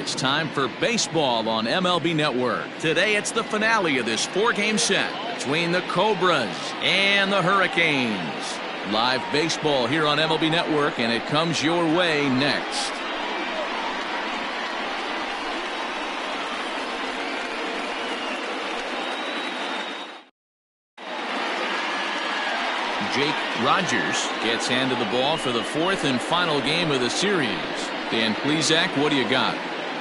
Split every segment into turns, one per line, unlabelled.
It's time for baseball on MLB Network. Today it's the finale of this 4-game set between the Cobras and the Hurricanes. Live baseball here on MLB Network, and it comes your way next. Jake Rogers gets handed the ball for the 4th and final game of the series. Dan Plesac, what do you got?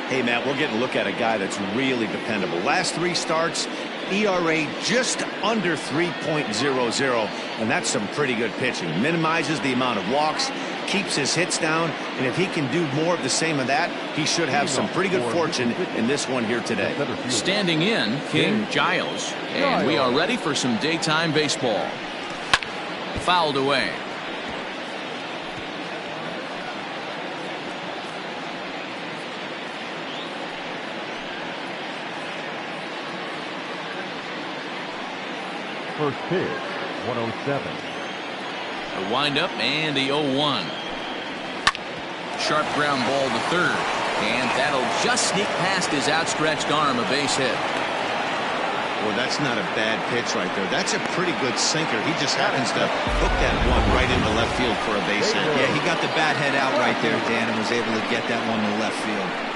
Hey, Matt, we're getting a look at a guy that's really dependable. Last 3 starts, ERA just under 3.00, and that's some pretty good pitching. Minimizes the amount of walks, keeps his hits down, and if he can do more of the same of that, he should have some pretty good fortune in this one here today.
Standing in, King Giles, and we are ready for some daytime baseball. Fouled away.
First pitch, 107.
The windup and the 0-1. Sharp ground ball to third, and that'll just sneak past his outstretched arm, a base hit.
Well, that's not a bad pitch right there. That's a pretty good sinker. He just happens to hook that one right into left field for a base hit.
Yeah, he got the bat head out right there, Dan, and was able to get that one to left field.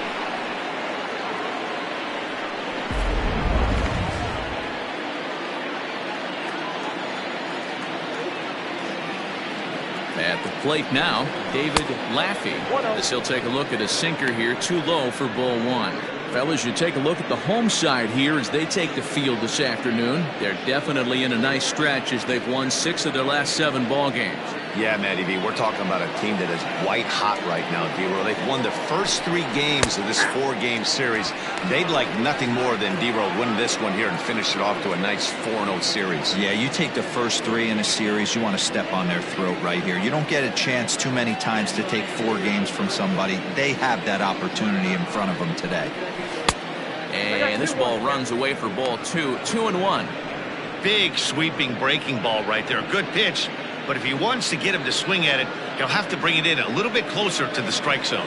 At the plate now, David Laffey, as he'll take a look at a sinker here, too low for ball 1. Fellas, you take a look at the home side here as they take the field this afternoon. They're definitely in a nice stretch as they've won 6 of their last 7 ball games.
Yeah, Matty B, we're talking about a team that is white hot right now, D-Roll. They've won the first 3 games of this 4-game series. They'd like nothing more than D-Roll win this one here and finish it off to a nice 4-0 series.
Yeah, you take the first 3 in a series, you want to step on their throat right here. You don't get a chance too many times to take 4 games from somebody. They have that opportunity in front of them today.
And this ball runs away for ball 2, 2-1.
Big sweeping breaking ball right there. Good pitch. But if he wants to get him to swing at it, he'll have to bring it in a little bit closer to the strike zone.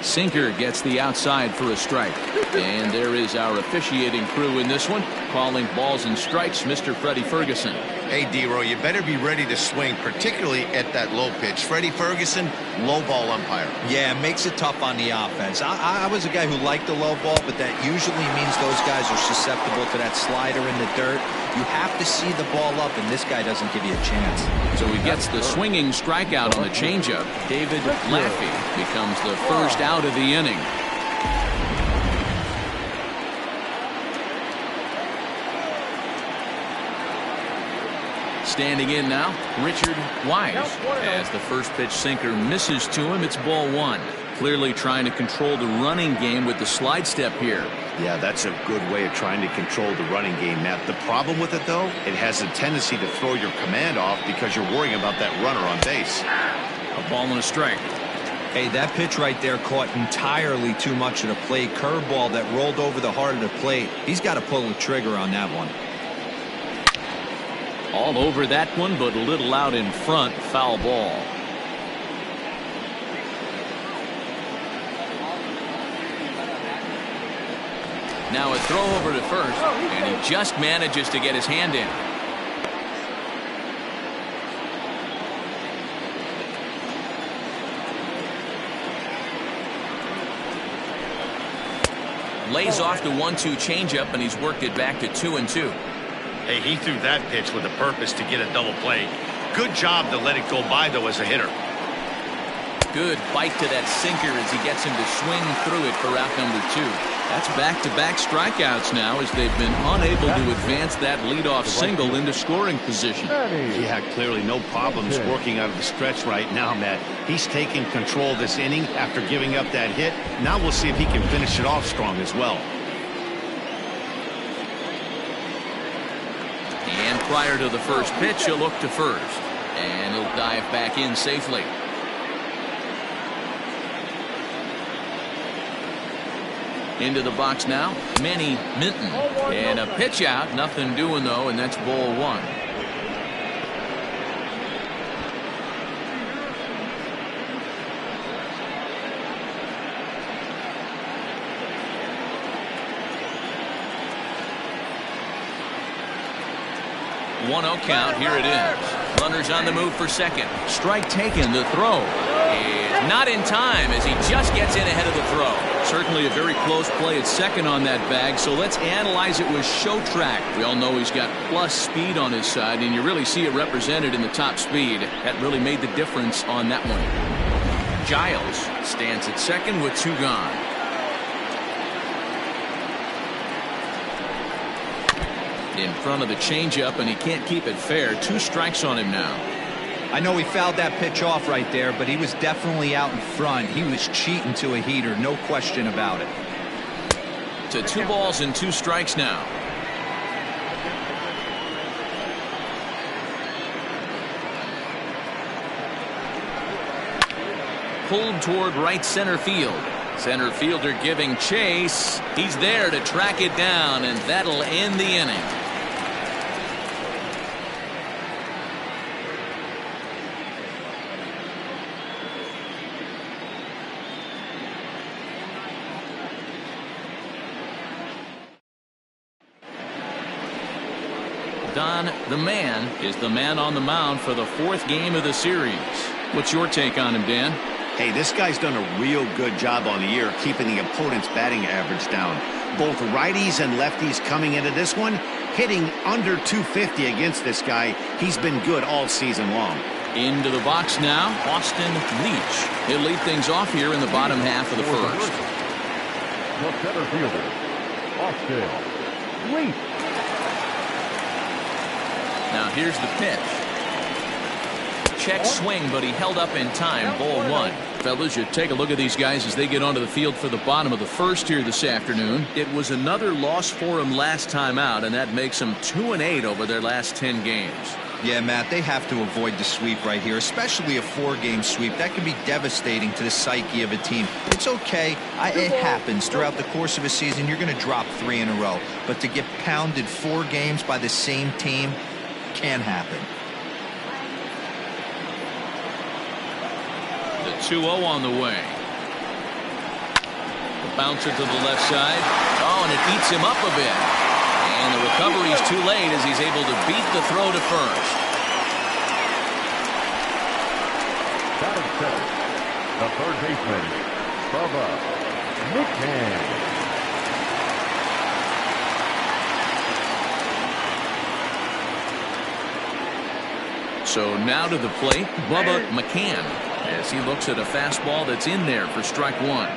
Sinker gets the outside for a strike. And there is our officiating crew in this one, calling balls and strikes, Mr. Freddie Ferguson.
Hey, D-Row, you better be ready to swing, particularly at that low pitch. Freddie Ferguson, low ball umpire.
Yeah, it makes it tough on the offense. I was a guy who liked the low ball, but that usually means those guys are susceptible to that slider in the dirt. You have to see the ball up, and this guy doesn't give you a chance.
So he gets the swinging strikeout on the changeup. David Laffey becomes the first out of the inning. Standing in now, Richard Wise, as the first pitch sinker misses to him. It's ball 1. Clearly trying to control the running game with the slide step here.
Yeah, that's a good way of trying to control the running game, Matt. The problem with it, though, it has a tendency to throw your command off because you're worrying about that runner on base.
A ball and a strike.
Hey, that pitch right there caught entirely too much of the plate. Curveball that rolled over the heart of the plate. He's got to pull the trigger on that one.
All over that one, but a little out in front. Foul ball. Now a throw over to first, and he just manages to get his hand in. Lays off the 1-2 changeup, and he's worked it back to 2-2.
Hey, he threw that pitch with a purpose to get a double play. Good job to let it go by, though, as a hitter.
Good bite to that sinker as he gets him to swing through it for out number 2. That's back-to-back strikeouts now as they've been unable to advance that leadoff single into scoring position.
Yeah, clearly no problems working out of the stretch right now, Matt. He's taking control of this inning after giving up that hit. Now we'll see if he can finish it off strong as well.
And prior to the first pitch, he'll look to first. And he'll dive back in safely. Into the box now, Manny Minton. And a pitch out, nothing doing though, and that's ball 1. 1-0 count. Here it is. Runners on the move for second. Strike taken. The throw is not in time as he just gets in ahead of the throw. Certainly a very close play at second on that bag, so let's analyze it with show track. We all know he's got plus speed on his side, and you really see it represented in the top speed. That really made the difference on that one. Giles stands at second with 2 gone. In front of the changeup, and he can't keep it fair. 2 strikes on him now.
I know he fouled that pitch off right there, but he was definitely out in front. He was cheating to a heater, no question about it.
To 2 balls and 2 strikes now. Pulled toward right center field. Center fielder giving chase. He's there to track it down, and that'll end the inning. Don, the man, is the man on the mound for the 4th game of the series. What's your take on him, Dan?
Hey, this guy's done a real good job on the year keeping the opponent's batting average down. Both righties and lefties coming into this one, hitting under 250 against this guy. He's been good all season long.
Into the box now, Austin Leach. He'll lead things off here in the bottom half of the first.
The center fielder, Austin Leach.
Now here's the pitch. Check swing, but he held up in time. Ball 1. Fellas, you take a look at these guys as they get onto the field for the bottom of the first here this afternoon. It was another loss for them last time out, and that makes them 2-8 over their last 10 games.
Yeah, Matt, they have to avoid the sweep right here, especially a 4-game sweep. That can be devastating to the psyche of a team. It's okay. It happens throughout the course of a season. You're going to drop 3 in a row. But to get pounded 4 games by the same team can happen.
The 2-0 on the way. The bouncer to the left side. Oh, and it eats him up a bit. And the recovery's too late as he's able to beat the throw to first.
Batting second, the third baseman, Bubba McCann.
So now to the plate, Bubba McCann, as he looks at a fastball that's in there for strike 1.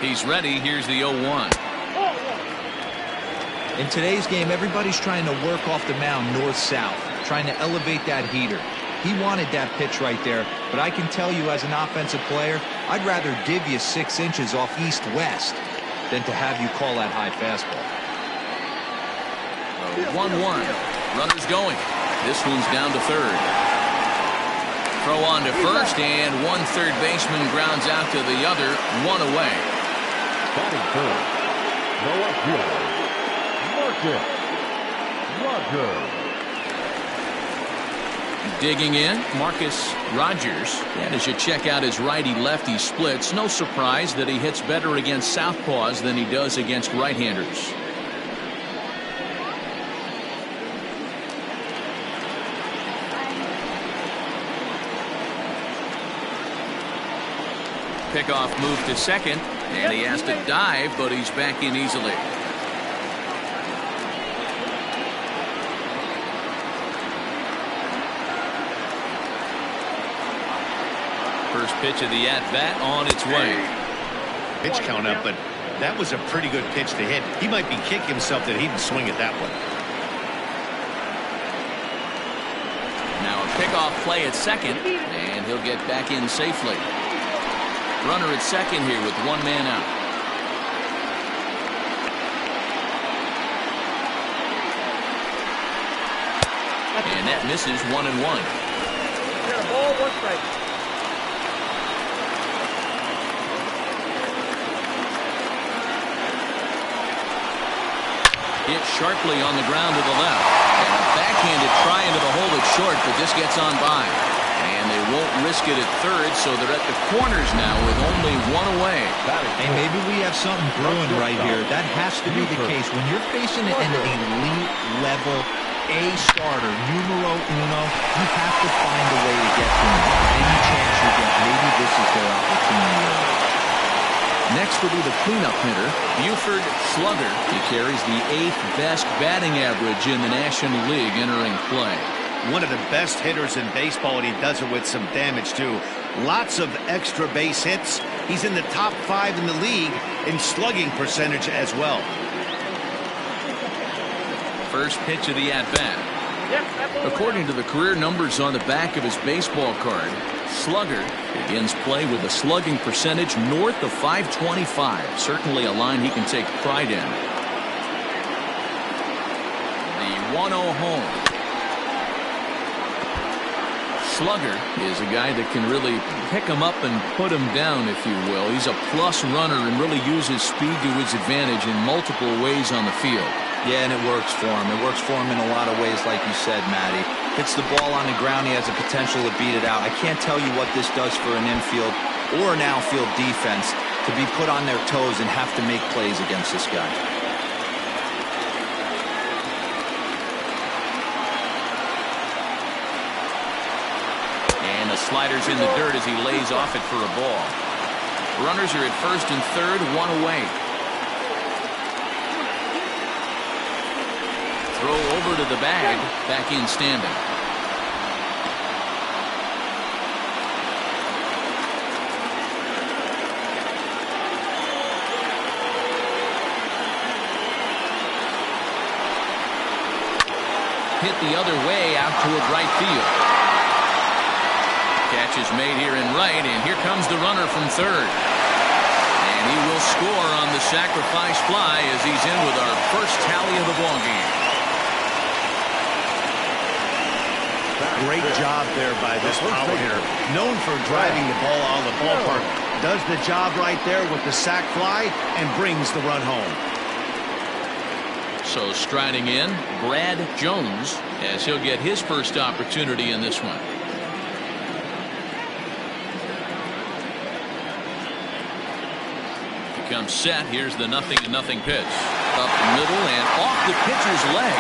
He's ready. Here's the 0-1.
In today's game, everybody's trying to work off the mound north-south, trying to elevate that heater. He wanted that pitch right there, but I can tell you as an offensive player, I'd rather give you 6 inches off east-west than to have you call that high fastball.
1-1. Runners going. This one's down to third. Throw on to first, and one third baseman grounds out to the other, 1 away.
Batting third, the left fielder, Marcus Rogers.
Digging in, Marcus Rogers. And as you check out his righty-lefty splits, no surprise that he hits better against southpaws than he does against right-handers. Pickoff move to second, and he has to dive, but he's back in easily. First pitch of the at-bat on its way.
Pitch count up, but that was a pretty good pitch to hit. He might be kicking himself that he didn't swing at that one.
Now a pickoff play at second, and he'll get back in safely. Runner at second here with 1 man out. And that misses 1-1.
Ball 1 strike.
Hit sharply on the ground to the left. And a Left-handed try into the hole at short, but this gets on by. And they won't risk it at third, so they're at the corners now with only one away.
Hey, maybe we have something brewing right here. That has to be the case. When you're facing an elite level A starter, numero uno, you have to find a way to get to him. Any chance you get, maybe this is their opportunity.
Next will be the cleanup hitter, Buford Slugger. He carries the 8th best batting average in the National League entering play.
One of the best hitters in baseball, and he does it with some damage, too. Lots of extra base hits. He's in the top 5 in the league in slugging percentage as well.
First pitch of the at-bat. According to the career numbers on the back of his baseball card, Slugger begins play with a slugging percentage north of .525. Certainly a line he can take pride in. The 1-0 home. Slugger is a guy that can really pick him up and put him down, if you will. He's a plus runner and really uses speed to his advantage in multiple ways on the field.
Yeah, and it works for him. It works for him in a lot of ways, like you said, Matty. Hits the ball on the ground, he has the potential to beat it out. I can't tell you what this does for an infield or an outfield defense to be put on their toes and have to make plays against this guy.
And the slider's in the dirt as he lays off it for a ball. Runners are at first and third, one away. Throw over to the bag, back in standing. Hit the other way out toward right field. Catch is made here in right, and here comes the runner from third. And he will score on the sacrifice fly as he's in with our first tally of the ballgame.
Great job there by this power hitter. Known for driving the ball out of the ballpark. Does the job right there with the sac fly and brings the run home.
So striding in, Brad Jones, as he'll get his first opportunity in this one. Becomes set. Here's the 0-0 pitch. Up the middle and off the pitcher's leg.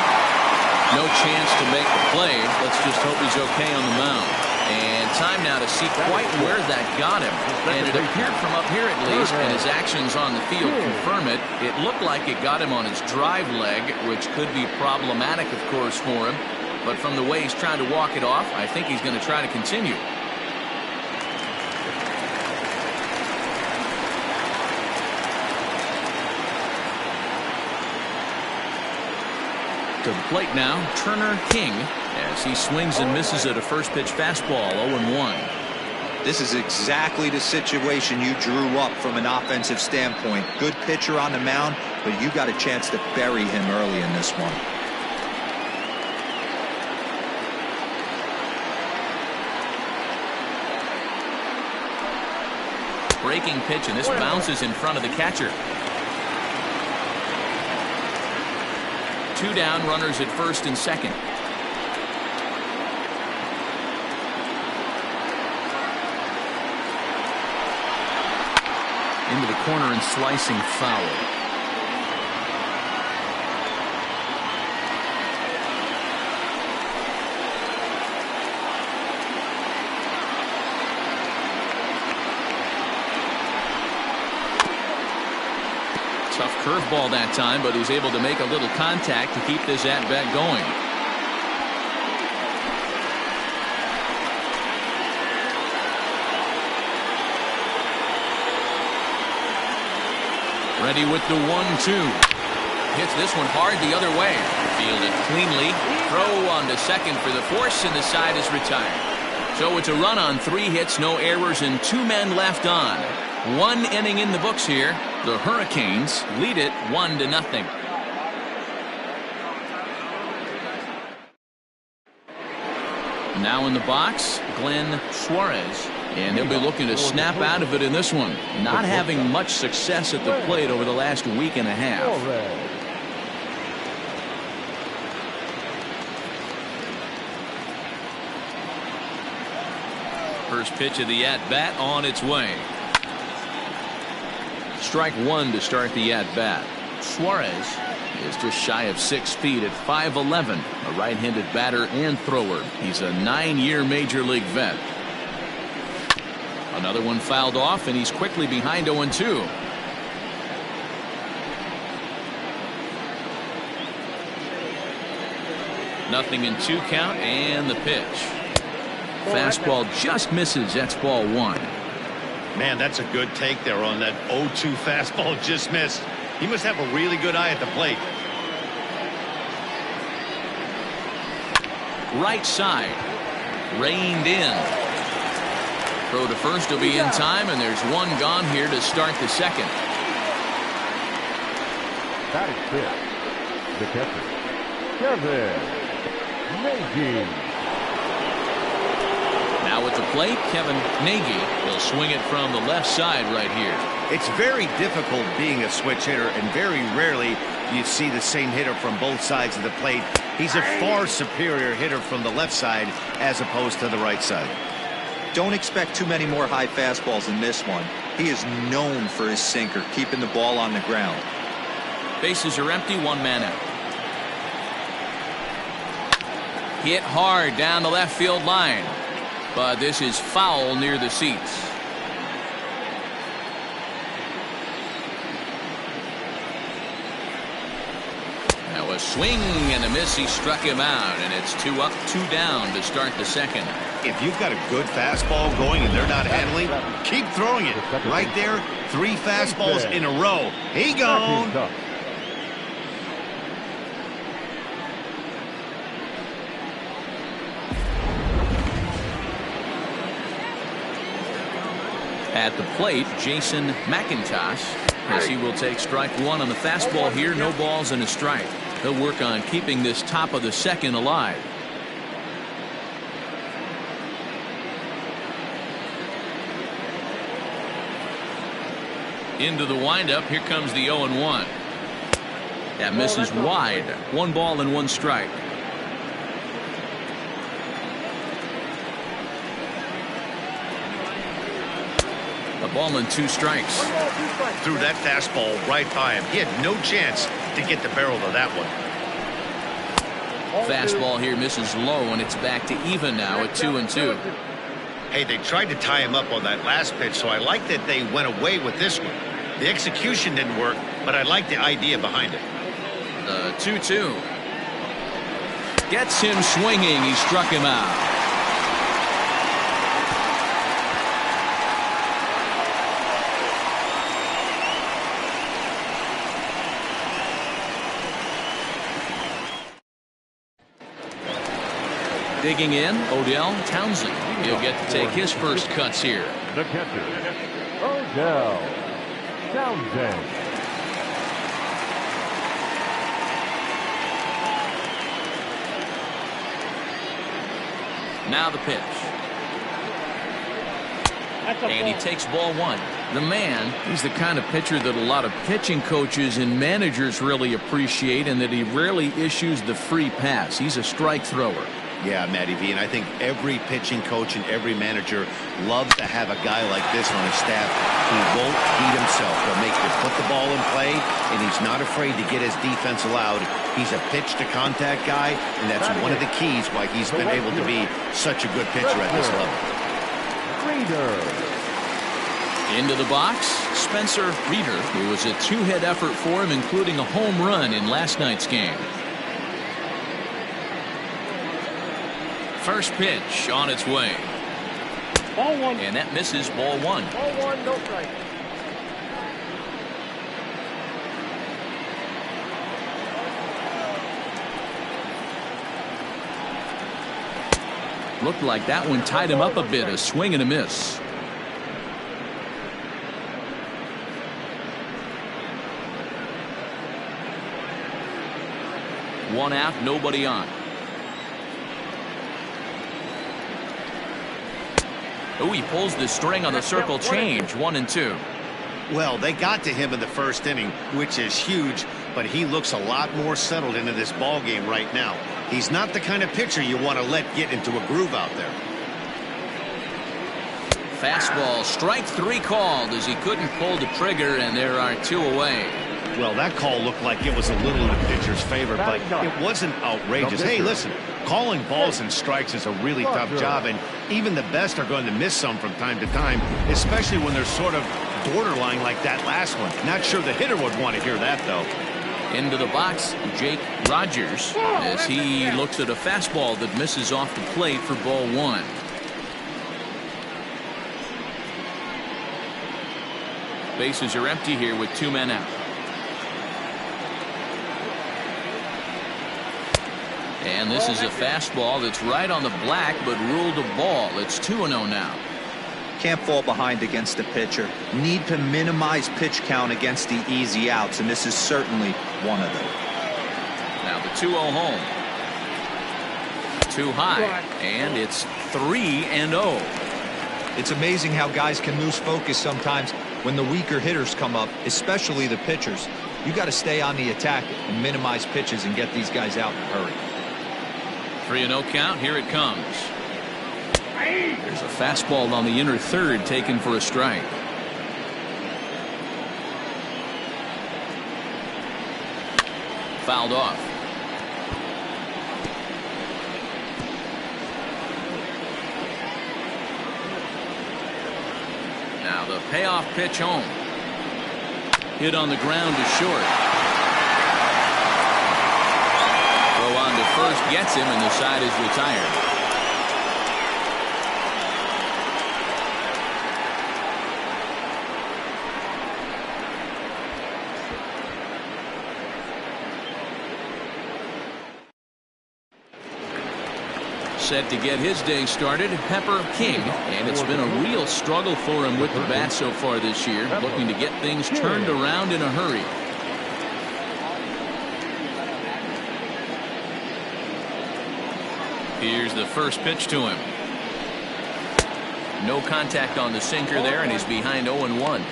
No chance to make the play. Let's just hope he's okay on the mound. And time now to see quite where that got him. And it appeared from up here at least, and his actions on the field confirm it. It looked like it got him on his drive leg, which could be problematic, of course, for him. But from the way he's trying to walk it off, I think he's going to try to continue. To the plate now, Turner King, as he swings and misses at a first pitch fastball, 0-1.
This is exactly the situation you drew up from an offensive standpoint. Good pitcher on the mound, but you got a chance to bury him early in this one.
Breaking pitch, and this bounces in front of the catcher. 2 down, runners at first and second. Into the corner and slicing foul. Tough curveball that time, but he's able to make a little contact to keep this at-bat going. Ready with the 1-2. Hits this one hard the other way. Fielded cleanly. Throw on to second for the force, and the side is retired. So it's a run on 3 hits, no errors, and 2 men left on. 1 inning in the books here. The Hurricanes lead it 1-0. Now in the box, Glenn Suarez, and he'll be looking to snap out of it in this one. Not having much success at the plate over the last week and a half. First pitch of the at-bat on its way. Strike one to start the at-bat. Suarez is just shy of 6 feet at 5'11", a right-handed batter and thrower. He's a 9-year major league vet. Another one fouled off, and he's quickly behind 0-2. Nothing in 2 count, and the pitch. Fastball just misses. That's ball 1.
Man, that's a good take there on that 0-2 fastball just missed. He must have a really good eye at the plate.
Right side. Reined in. Throw to first will be in time, and there's one gone here to start the second.
That is fifth. The catcher, Kevin Nagy.
Now at the plate, Kevin Nagy will swing it from the left side right here.
It's very difficult being a switch hitter, and very rarely you see the same hitter from both sides of the plate. He's a far superior hitter from the left side as opposed to the right side.
Don't expect too many more high fastballs in this one. He is known for his sinker, keeping the ball on the ground.
Bases are empty, 1 man out. Hit hard down the left field line, but this is foul near the seats. Now a swing and a miss. He struck him out, and it's 2 up, 2 down to start the second.
If you've got a good fastball going and they're not handling, keep throwing it. Right there, 3 fastballs in a row. He gone.
At the plate, Jason McIntosh, as he will take strike 1 on the fastball here. No balls and a strike. He'll work on keeping this top of the second alive. Into the windup. Here comes the 0-1. That misses wide. 1 ball and 1 strike. A ball and 2 strikes.
Threw that fastball right by him. He had no chance to get the barrel of that one.
Fastball here misses low, and it's back to even now at 2-2.
Hey, they tried to tie him up on that last pitch, so I like that they went away with this one. The execution didn't work, but I like the idea behind it.
The 2-2. Gets him swinging. He struck him out. Digging in, Odell Townsend. He'll get to take his first cuts here.
The catcher, Odell Townsend.
Now the pitch. And he takes ball 1. The man, he's the kind of pitcher that a lot of pitching coaches and managers really appreciate, and that he rarely issues the free pass. He's a strike thrower.
Yeah, Matty V, and I think every pitching coach and every manager loves to have a guy like this on his staff who won't beat himself. He'll make you put the ball in play, and he's not afraid to get his defense allowed. He's a pitch-to-contact guy, and that's one of the keys why he's been able to be such a good pitcher at this level.
Into the box, Spencer Reeder. It was a 2-hit effort for him, including a home run in last night's game. First pitch on its way.
Ball 1.
And that misses. Ball 1.
Ball 1, no strike.
Looked like that one tied him up a bit. A swing and a miss. One out, nobody on. Oh, he pulls the string on the circle change. 1-2.
Well, they got to him in the first inning, which is huge, but he looks a lot more settled into this ball game right now. He's not the kind of pitcher you want to let get into a groove out there.
Fastball, strike 3 called as he couldn't pull the trigger, and there are 2 away.
Well, that call looked like it was a little in the pitcher's favor, but it wasn't outrageous. Hey, listen, calling balls and strikes is a really tough job, and even the best are going to miss some from time to time, especially when they're sort of borderline like that last one. Not sure the hitter would want to hear that, though.
Into the box, Jake Rogers, as he looks at a fastball that misses off the plate for ball 1. Bases are empty here with 2 men out. And this is a fastball that's right on the black, but ruled a ball. It's 2-0 now.
Can't fall behind against the pitcher. Need to minimize pitch count against the easy outs, and this is certainly one of them.
Now the 2-0 home. Too high, and it's 3-0.
It's amazing how guys can lose focus sometimes when the weaker hitters come up, especially the pitchers. You got to stay on the attack and minimize pitches and get these guys out in a hurry.
3-0 count. Here it comes. There's a fastball on the inner third taken for a strike. Fouled off. Now the payoff pitch home. Hit on the ground to short. Throw on to first gets him, and the side is retired. Set to get his day started, Pepper King, and it's been a real struggle for him with the bat so far this year, looking to get things turned around in a hurry. Here's the first pitch to him. No contact on the sinker there, and he's behind 0-1.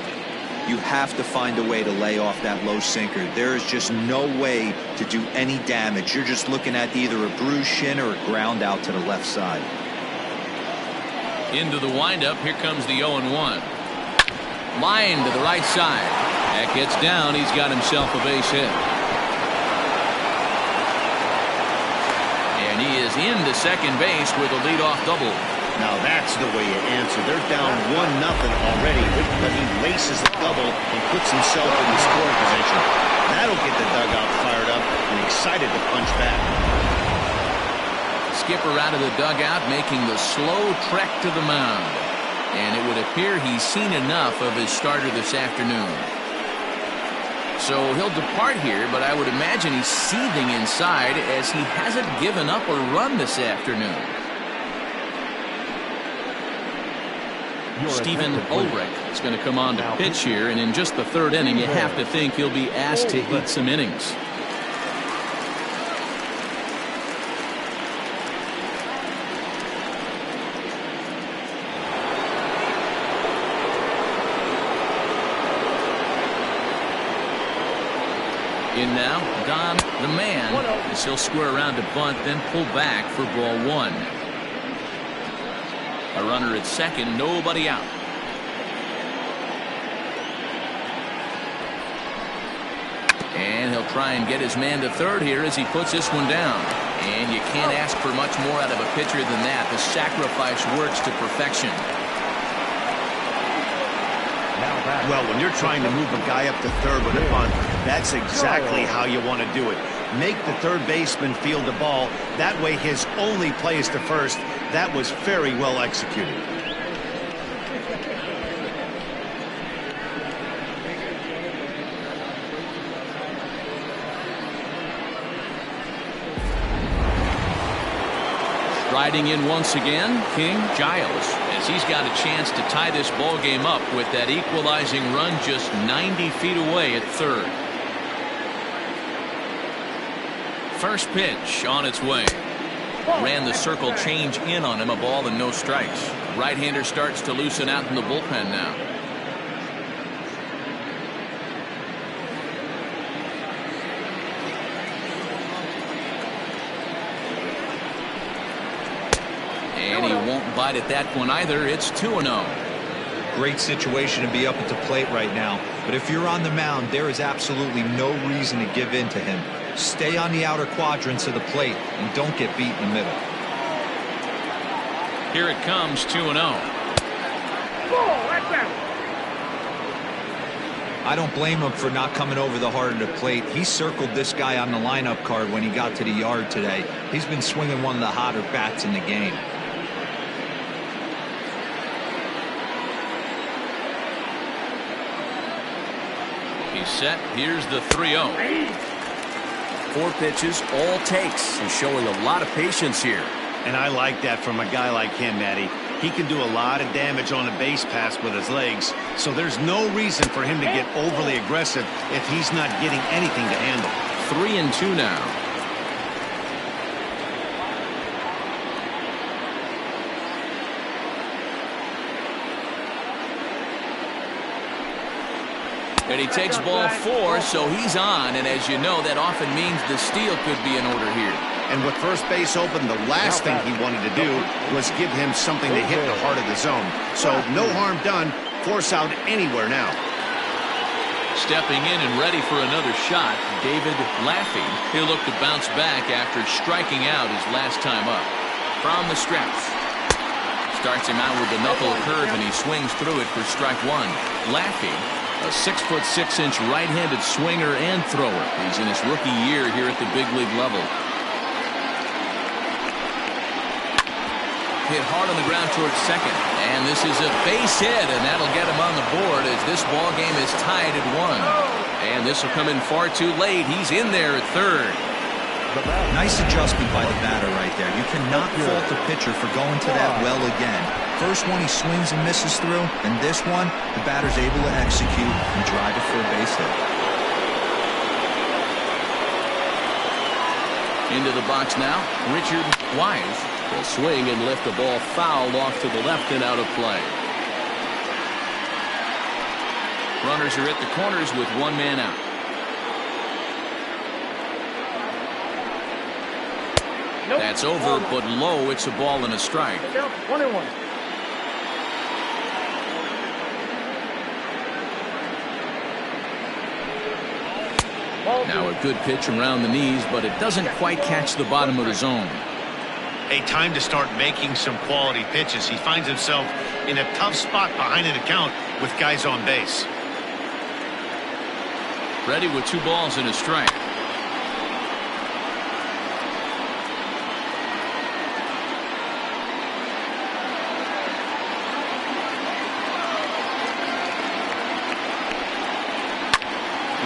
You have to find a way to lay off that low sinker. There is just no way to do any damage. You're just looking at either a bruised shin or a ground out to the left side.
Into the windup. Here comes the 0-1. Line to the right side. That gets down. He's got himself a base hit. And he is into second base with a leadoff double.
Now that's the way you answer. They're down 1-0 already, but he races the double and puts himself in the scoring position. That'll get the dugout fired up and excited to punch back.
Skipper out of the dugout, making the slow trek to the mound. And it would appear he's seen enough of his starter this afternoon. So he'll depart here, but I would imagine he's seething inside as he hasn't given up a run this afternoon. Stephen Ulrich is going to come on to pitch here, and in just the third inning, you have to think he'll be asked to eat some innings. In now, Don the man, as he'll square around to bunt, then pull back for ball 1. A runner at second, nobody out. And he'll try and get his man to third here as he puts this one down. And you can't ask for much more out of a pitcher than that. The sacrifice works to perfection.
Well, when you're trying to move a guy up to third with a bunt, that's exactly how you want to do it. Make the third baseman field the ball. That way his only play is to first. That was very well executed.
Riding in once again, King Giles, as he's got a chance to tie this ball game up with that equalizing run just 90 feet away at third. First pitch on its way. Ran the circle change in on him, a ball and no strikes. Right-hander starts to loosen out in the bullpen now. And he won't bite at that one either. It's 2-0.
Great situation to be up at the plate right now. But if you're on the mound, there is absolutely no reason to give in to him. Stay on the outer quadrants of the plate and don't get beat in the middle.
Here it comes, 2-0.
I don't blame him for not coming over the heart of the plate. He circled this guy on the lineup card when he got to the yard today. He's been swinging one of the hotter bats in the game.
He's set. Here's the 3-0.
4 pitches, all takes. He's showing a lot of patience here.
And I like that from a guy like him, Matty. He can do a lot of damage on a base pass with his legs, so there's no reason for him to get overly aggressive if he's not getting anything to handle.
3-2 now. And he takes ball 4, so he's on, and as you know, that often means the steal could be in order here.
And with first base open, the last thing he wanted to do was give him something to hit the heart of the zone. So no harm done. Force out anywhere now.
Stepping in and ready for another shot, David Laffey. He'll look to bounce back after striking out his last time up. From the stretch. Starts him out with the knuckle curve, and he swings through it for strike 1. Laffey, a 6'6" right-handed swinger and thrower. He's in his rookie year here at the big league level. Hit hard on the ground towards second, and this is a base hit, and that'll get him on the board as this ball game is tied at 1. And this will come in far too late. He's in there at third.
Nice adjustment by the batter right there. You cannot fault the pitcher for going to that well again. First one he swings and misses through, and this one the batter's able to execute and drive it for a base hit.
Into the box now, Richard Wise will swing and lift the ball foul off to the left and out of play. Runners are at the corners with 1 man out. That's over, but low. It's a ball and a strike.
1-1.
Now a good pitch around the knees, but it doesn't quite catch the bottom of the zone.
A time to start making some quality pitches. He finds himself in a tough spot behind an account with guys on base.
Ready with 2 balls and a strike.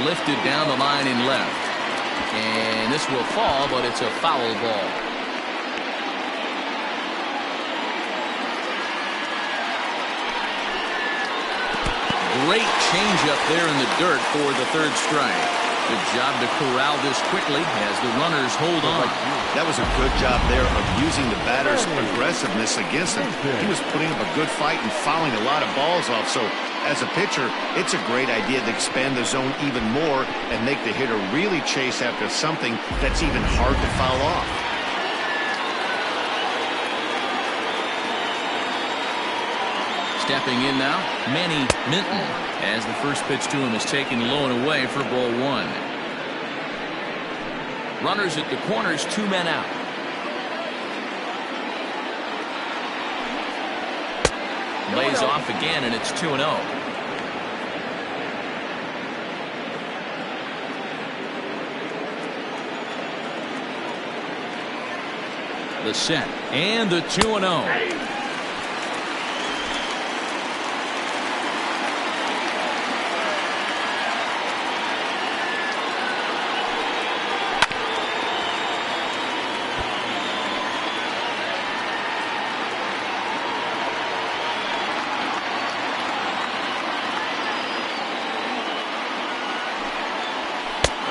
Lifted down the line in left. And this will fall, but it's a foul ball. Great changeup there in the dirt for the 3rd strike. Good job to corral this quickly as the runners hold on.
That was a good job there of using the batter's aggressiveness against him. He was putting up a good fight and fouling a lot of balls off. So as a pitcher, it's a great idea to expand the zone even more and make the hitter really chase after something that's even hard to foul off.
Stepping in now, Manny Minton, as the first pitch to him is taken low and away for ball 1. Runners at the corners, 2 men out. Lays off again, and it's 2-0. The set and the 2-0.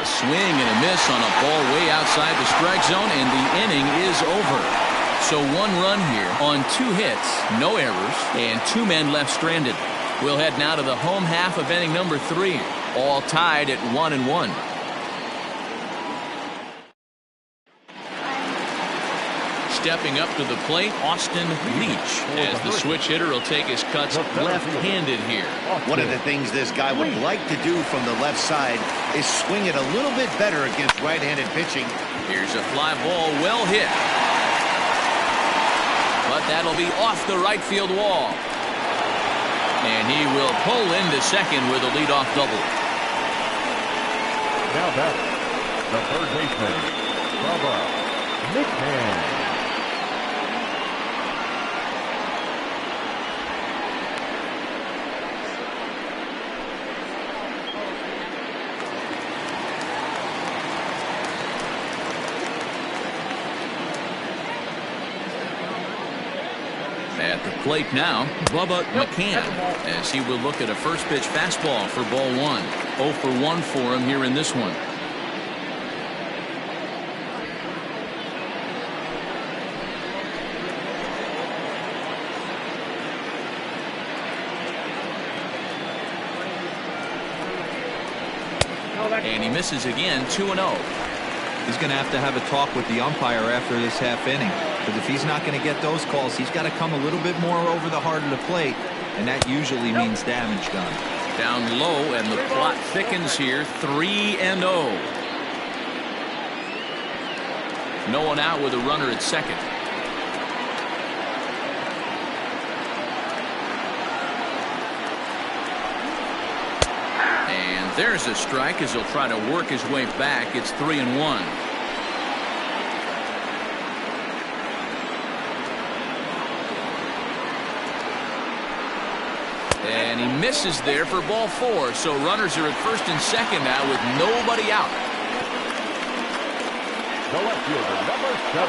Swing and a miss on a ball way outside the strike zone, and the inning is over. So 1 run here on 2 hits, no errors, and 2 men left stranded. We'll head now to the home half of inning number 3, all tied at 1-1. stepping up to the plate, Austin Leach, as the switch hitter will take his cuts left-handed here.
One of the things this guy would like to do from the left side is swing it a little bit better against right-handed pitching.
Here's a fly ball, well hit. But that'll be off the right field wall. And he will pull into second with a leadoff double.
Now back, the third baseman, Cobras, McCann.
At the plate now, Bubba McCann, as he will look at a first pitch fastball for ball one. 0 for 1 for him here in this one. And he misses again, 2-0.
He's going to have a talk with the umpire after this half inning. Because if he's not going to get those calls, he's got to come a little bit more over the heart of the plate. And that usually means damage done.
Down low, and the plot thickens here, 3-0. No one out with a runner at second. And there's a strike as he'll try to work his way back. It's 3-1. And he misses there for ball 4. So runners are at first and second now with nobody out.
The left fielder, number 7,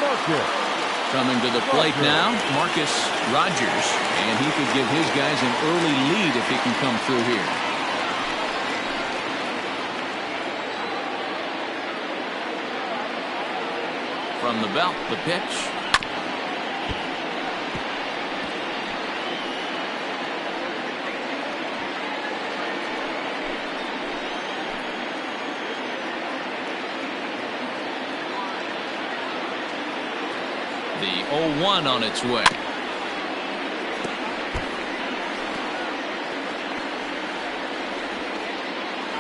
Marcus.
Coming to the plate now, Marcus Rogers. And he could give his guys an early lead if he can come through here. From the belt, the pitch. The 0-1 on its way.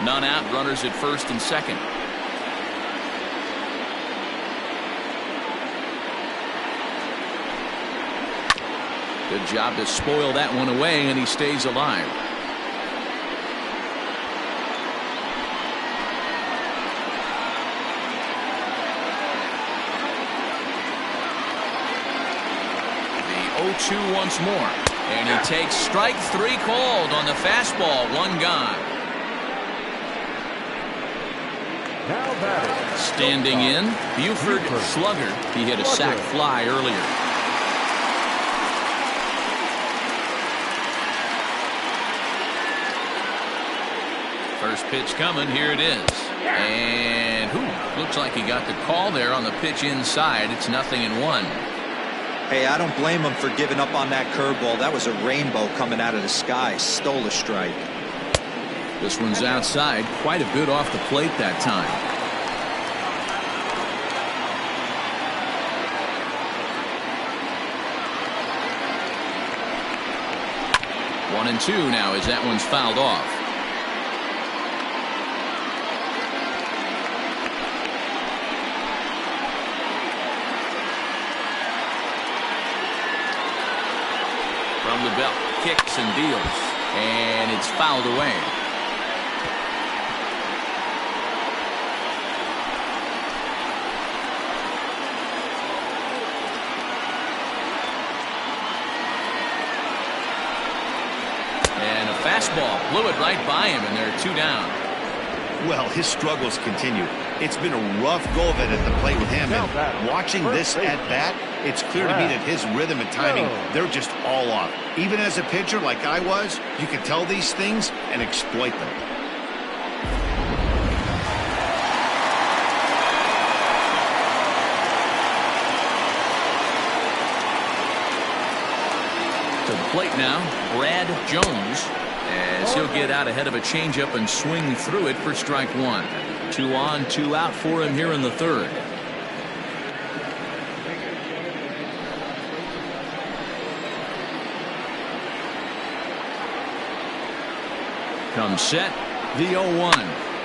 None out, runners at first and second. Good job to spoil that one away, and he stays alive. The 0-2 once more, and he takes strike 3 called on the fastball. 1 gone.
Now batting.
Standing in, Buford Slugger. He hit a sac fly earlier. First pitch coming. Here it is. And looks like he got the call there on the pitch inside. It's 0-1.
Hey, I don't blame him for giving up on that curveball. That was a rainbow coming out of the sky. Stole a strike.
This one's outside. Quite a bit off the plate that time. One and 2 now as that one's fouled off. From the belt, kicks and deals, and it's fouled away. And a fastball blew it right by him, and they're 2 down.
Well, his struggles continue. It's been a rough go of it at the plate with him. And watching this at bat, it's clear to me that his rhythm and timing, they're just all off. Even as a pitcher like I was, you can tell these things and exploit them.
To the plate now, Brad Jones, as he'll get out ahead of a changeup and swing through it for strike 1. 2 on, 2 out for him here in the third. comes set. The 0-1.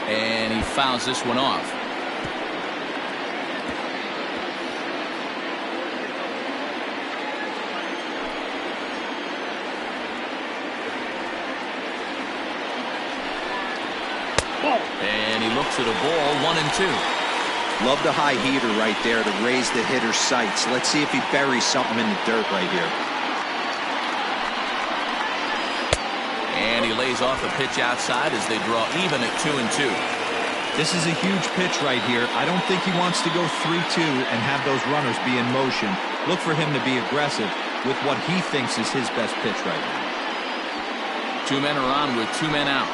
And he fouls this one off. And he looks at a ball, 1-2.
Love the high heater right there to raise the hitter's sights. Let's see if he buries something in the dirt right here.
And he lays off a pitch outside as they draw even at 2-2.
This is a huge pitch right here. I don't think he wants to go 3-2 and have those runners be in motion. Look for him to be aggressive with what he thinks is his best pitch right now.
2 men are on with 2 men out.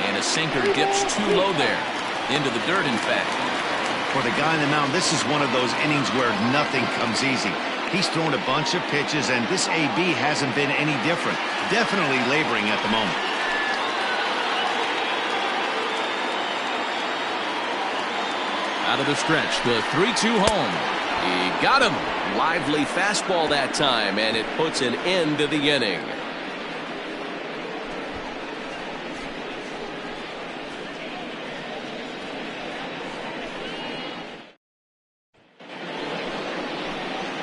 And a sinker dips too low there. Into the dirt, in fact.
For the guy on the mound, this is one of those innings where nothing comes easy. He's thrown a bunch of pitches, and this AB hasn't been any different. Definitely laboring at the moment.
Out of the stretch, the 3-2 home. He got him. Lively fastball that time, and it puts an end to the inning.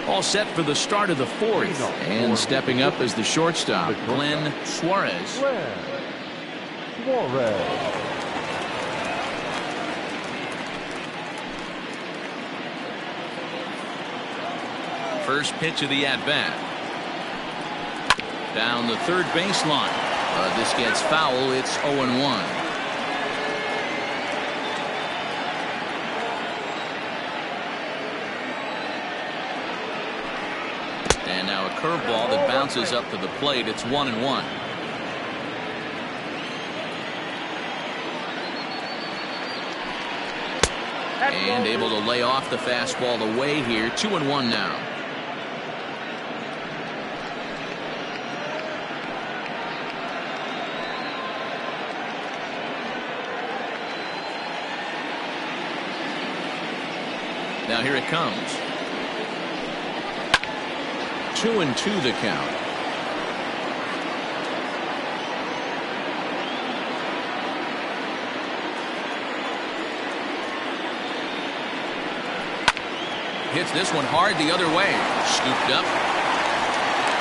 All set for the start of the 4th. And stepping up as the shortstop, Glenn Suarez. First pitch of the at-bat. Down the third baseline. This gets foul. It's 0-1. And now a curveball that bounces up to the plate. It's 1-1. And able to lay off the fastball away here. 2-1 now. Now here it comes. 2-2 the count. Hits this one hard the other way. Scooped up.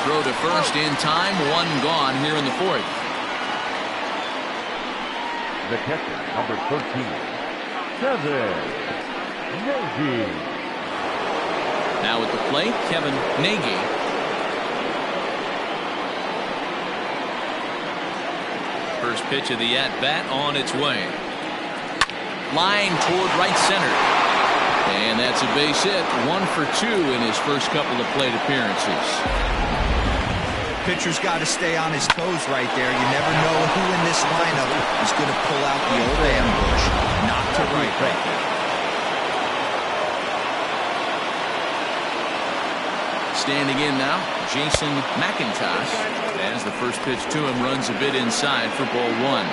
Throw to first in time. 1 gone here in the 4th.
The catcher, number 13, Kevin Nagy.
Now at the plate, Kevin Nagy. First pitch of the at-bat on its way. Line toward right center. And that's a base hit. 1 for 2 in his first couple of plate appearances.
Pitcher's got to stay on his toes right there. You never know who in this lineup is going to pull out the old ambush. Not to right there.
Standing in now, Jason McIntosh, as the first pitch to him runs a bit inside for ball 1.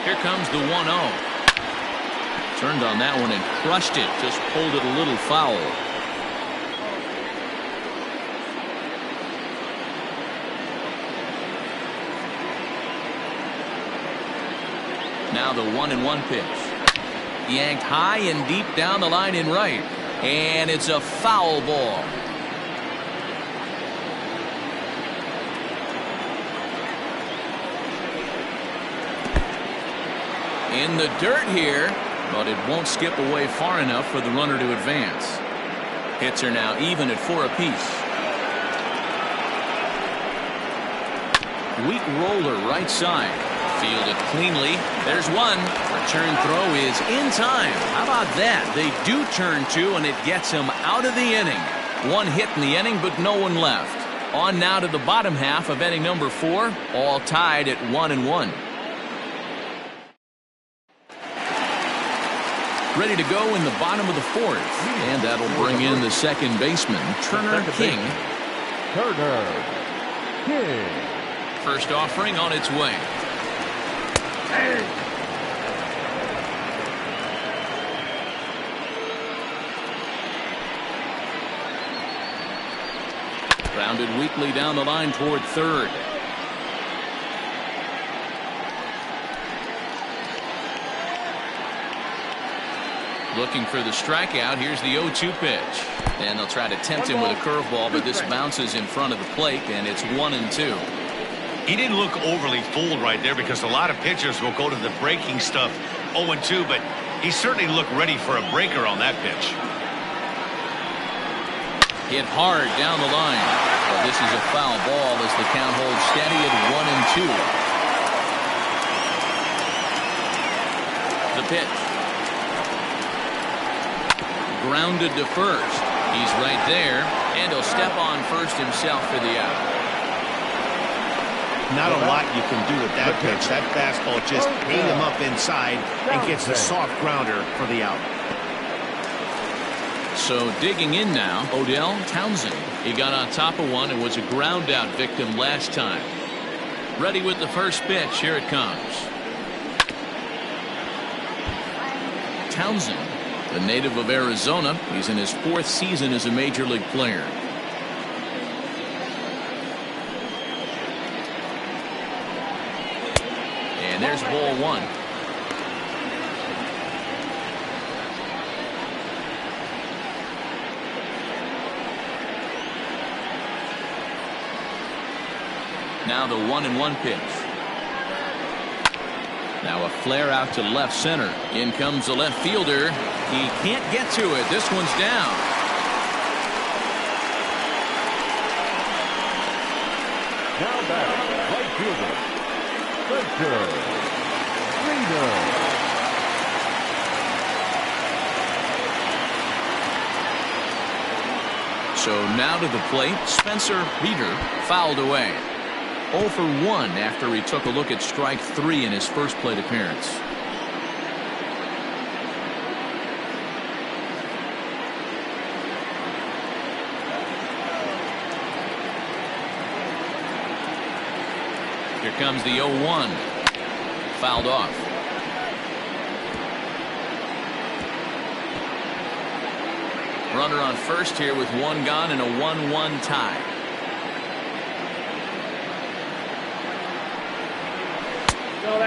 Here comes the 1-0. Turned on that one and crushed it. Just pulled it a little foul. Now the 1-1 pitch. Yanked high and deep down the line in right. And it's a foul ball. In the dirt here, but it won't skip away far enough for the runner to advance. Hits are now even at 4 apiece. Weak roller right side. Fielded cleanly. There's one. Return throw is in time. How about that? They do turn 2, and it gets him out of the inning. 1 hit in the inning, but no one left. On now to the bottom half of inning number 4, all tied at 1-1. Ready to go in the bottom of the 4th, and that'll bring in the second baseman, Turner King.
Turner King.
First offering on its way. Grounded weakly down the line toward third. Looking for the strikeout. Here's the 0-2 pitch. And they'll try to tempt him with a curveball, but this bounces in front of the plate, and it's 1-2.
He didn't look overly fooled right there because a lot of pitchers will go to the breaking stuff 0-2, but he certainly looked ready for a breaker on that pitch.
Hit hard down the line. Well, this is a foul ball as the count holds steady at 1-2. The pitch. Grounded to first. He's right there, and he'll step on first himself for the out.
Not a lot you can do with that pitch. That fastball just ate him up inside and gets the soft grounder for the out.
So digging in now, Odell Townsend. He got on top of one and was a ground out victim last time. Ready with the first pitch. Here it comes. Townsend, the native of Arizona. He's in his 4th season as a major league player. And there's ball 1. Now the 1-1 pitch. Now a flare out to left center. In comes the left fielder. He can't get to it. This one's down.
Now back, right fielder, Spencer Reader.
So now to the plate, Spencer Reader fouled away. 0 for 1 after he took a look at strike 3 in his first plate appearance. Here comes the 0-1. Fouled off. Runner on first here with 1 gone and a 1-1 tie.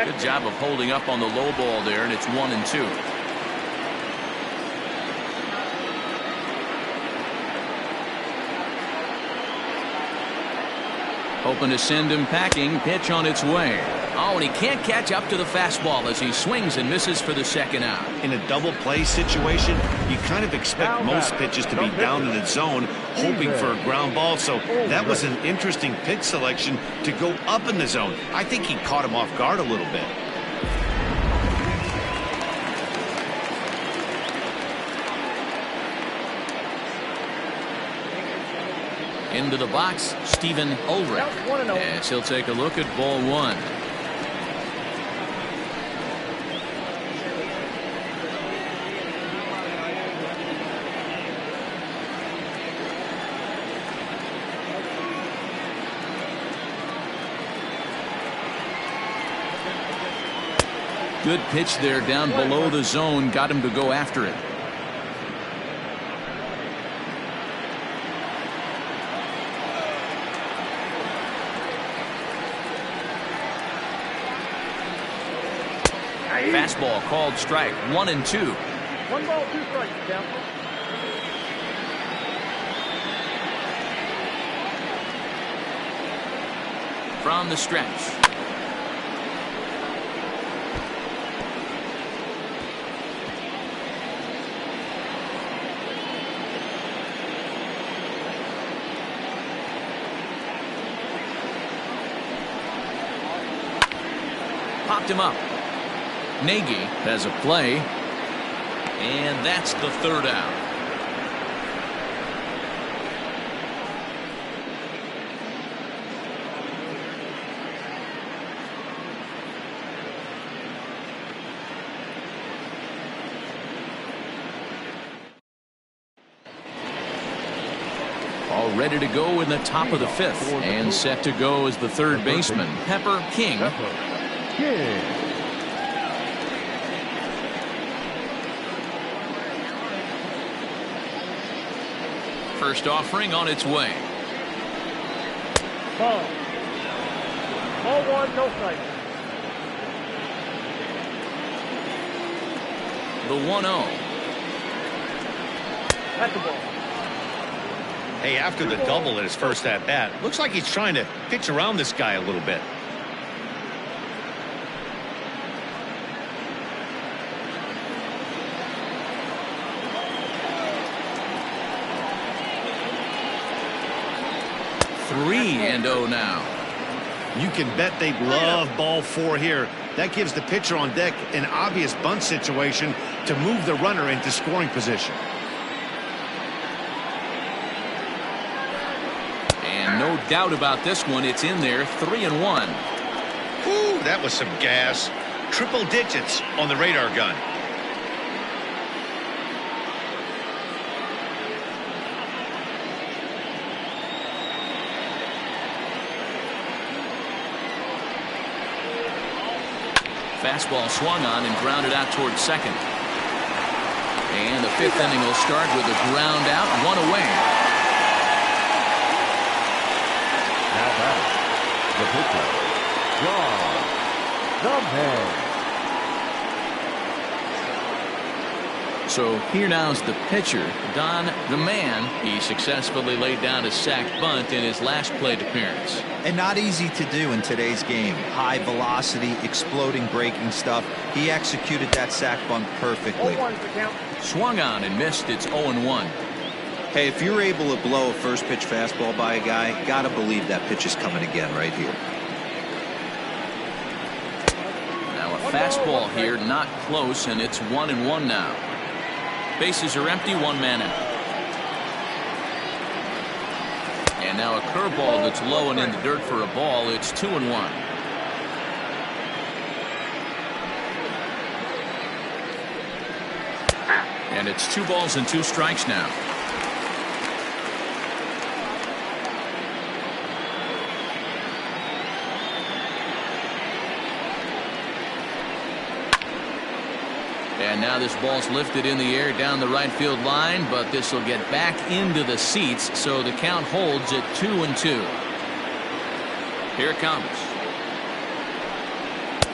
Good job of holding up on the low ball there, and it's 1-2. Hoping to send him packing. Pitch on its way. Oh, and he can't catch up to the fastball as he swings and misses for the second out.
In a double play situation, you kind of expect most pitches to be down in the zone, hoping for a ground ball. So that was an interesting pitch selection to go up in the zone. I think he caught him off guard a little bit.
Into the box, Stephen Ulrich. As he'll take a look at ball 1. Good pitch there down below the zone. Got him to go after it. Fastball called strike. 1-2.
1 ball, 2 strikes, count.
From the stretch. Popped him up. Nagy has a play, and that's the third out. All ready to go in the top of the 5th, and set to go as the third baseman, Pepper King. First offering on its way.
Ball. Ball 1, no strike.
The 1-0.
That's the ball.
Hey, after the double at his first at-bat, looks like he's trying to pitch around this guy a little bit.
Three and 0 now.
You can bet they love ball 4 here. That gives the pitcher on deck an obvious bunt situation to move the runner into scoring position.
And no doubt about this one, it's in there. 3-1.
Ooh, that was some gas. Triple digits on the radar gun.
Fastball swung on and grounded out towards second. And the 5th inning will start with a ground out, 1 away.
Now back, the pitcher, John, the man.
So here now's the pitcher, Don the Man. He successfully laid down a sac bunt in his last plate appearance.
And not easy to do in today's game. High velocity, exploding breaking stuff. He executed that sac bunt perfectly.
0-1's the count.
Swung on and missed. It's 0-1.
Hey, if you're able to blow a first pitch fastball by a guy, gotta believe that pitch is coming again right here.
Now a fastball here, not close, and it's 1-1 now. Bases are empty, 1 man out. And now a curveball that's low and in the dirt for a ball. It's 2-1. And it's 2 balls and 2 strikes now. And now this ball's lifted in the air down the right field line, but this will get back into the seats, so the count holds at 2-2. Here it comes.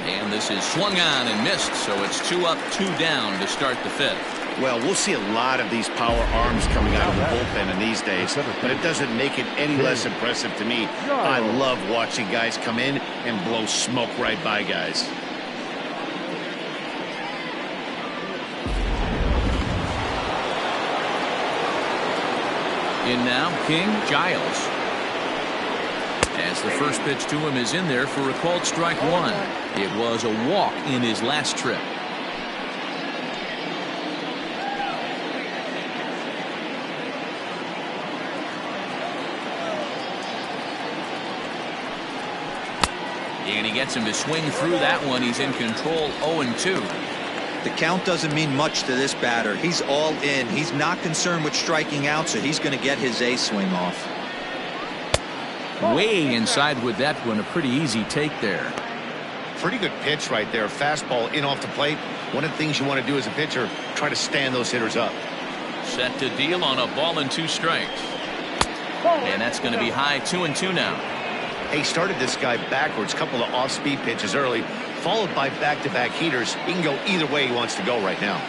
And this is swung on and missed, so it's 2 up, 2 down to start the 5th.
Well, we'll see a lot of these power arms coming out of the bullpen in these days, but it doesn't make it any less impressive to me. I love watching guys come in and blow smoke right by guys.
In now, King Giles. As the first pitch to him is in there for a called strike 1. It was a walk in his last trip. And he gets him to swing through that one. He's in control, 0-2.
The count doesn't mean much to this batter. He's all in. He's not concerned with striking out, so he's going to get his A swing off.
Way inside with that one. A pretty easy take there.
Pretty good pitch right there. Fastball in off the plate. One of the things you want to do as a pitcher, try to stand those hitters up.
Set to deal on a ball and 2 strikes. And that's going to be high, 2-2 now.
He started this guy backwards, couple of off-speed pitches early, followed by back-to-back heaters. He can go either way he wants to go right now.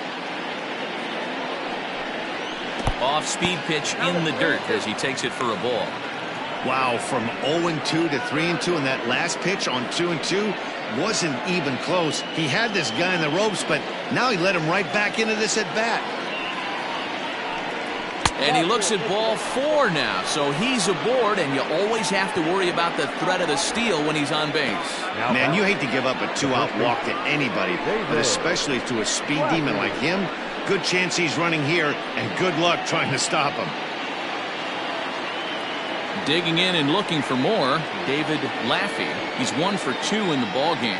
Off-speed pitch in the dirt as he takes it for a ball.
Wow, from 0-2 to 3-2, and that last pitch on 2-2 wasn't even close. He had this guy in the ropes, but now he let him right back into this at-bat.
And he looks at ball 4 now, so he's aboard, and you always have to worry about the threat of the steal when he's on base.
Man, you hate to give up a 2-out walk to anybody, but especially to a speed demon like him. Good chance he's running here, and good luck trying to stop him.
Digging in and looking for more, David Laffey. He's 1 for 2 in the ball game.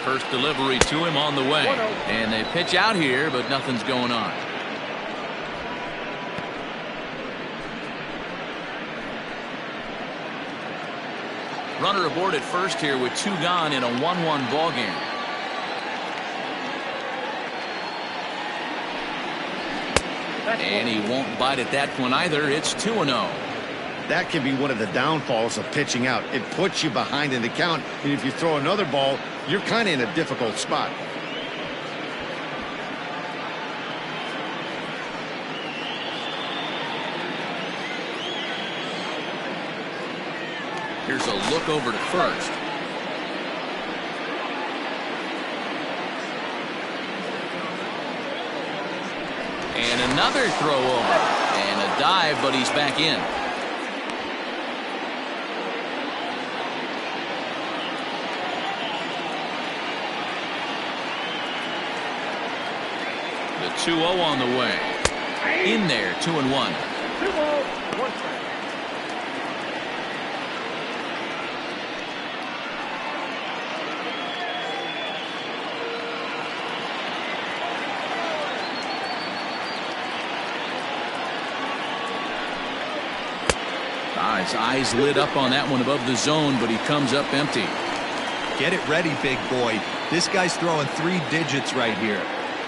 First delivery to him on the way. And they pitch out here, but nothing's going on. Runner aboard at first here with 2 gone in a 1-1 ball game. And he won't bite at that one either. It's 2-0.
That can be one of the downfalls of pitching out. It puts you behind in the count, and if you throw another ball, you're kind of in a difficult spot.
Here's a look over to first. And another throw over. And a dive, but he's back in. The 2-0 on the way. In there, 2-1.
2-0, 1 strike.
His eyes lit up on that one above the zone, but he comes up empty.
Get it ready, big boy. This guy's throwing 3 digits right here.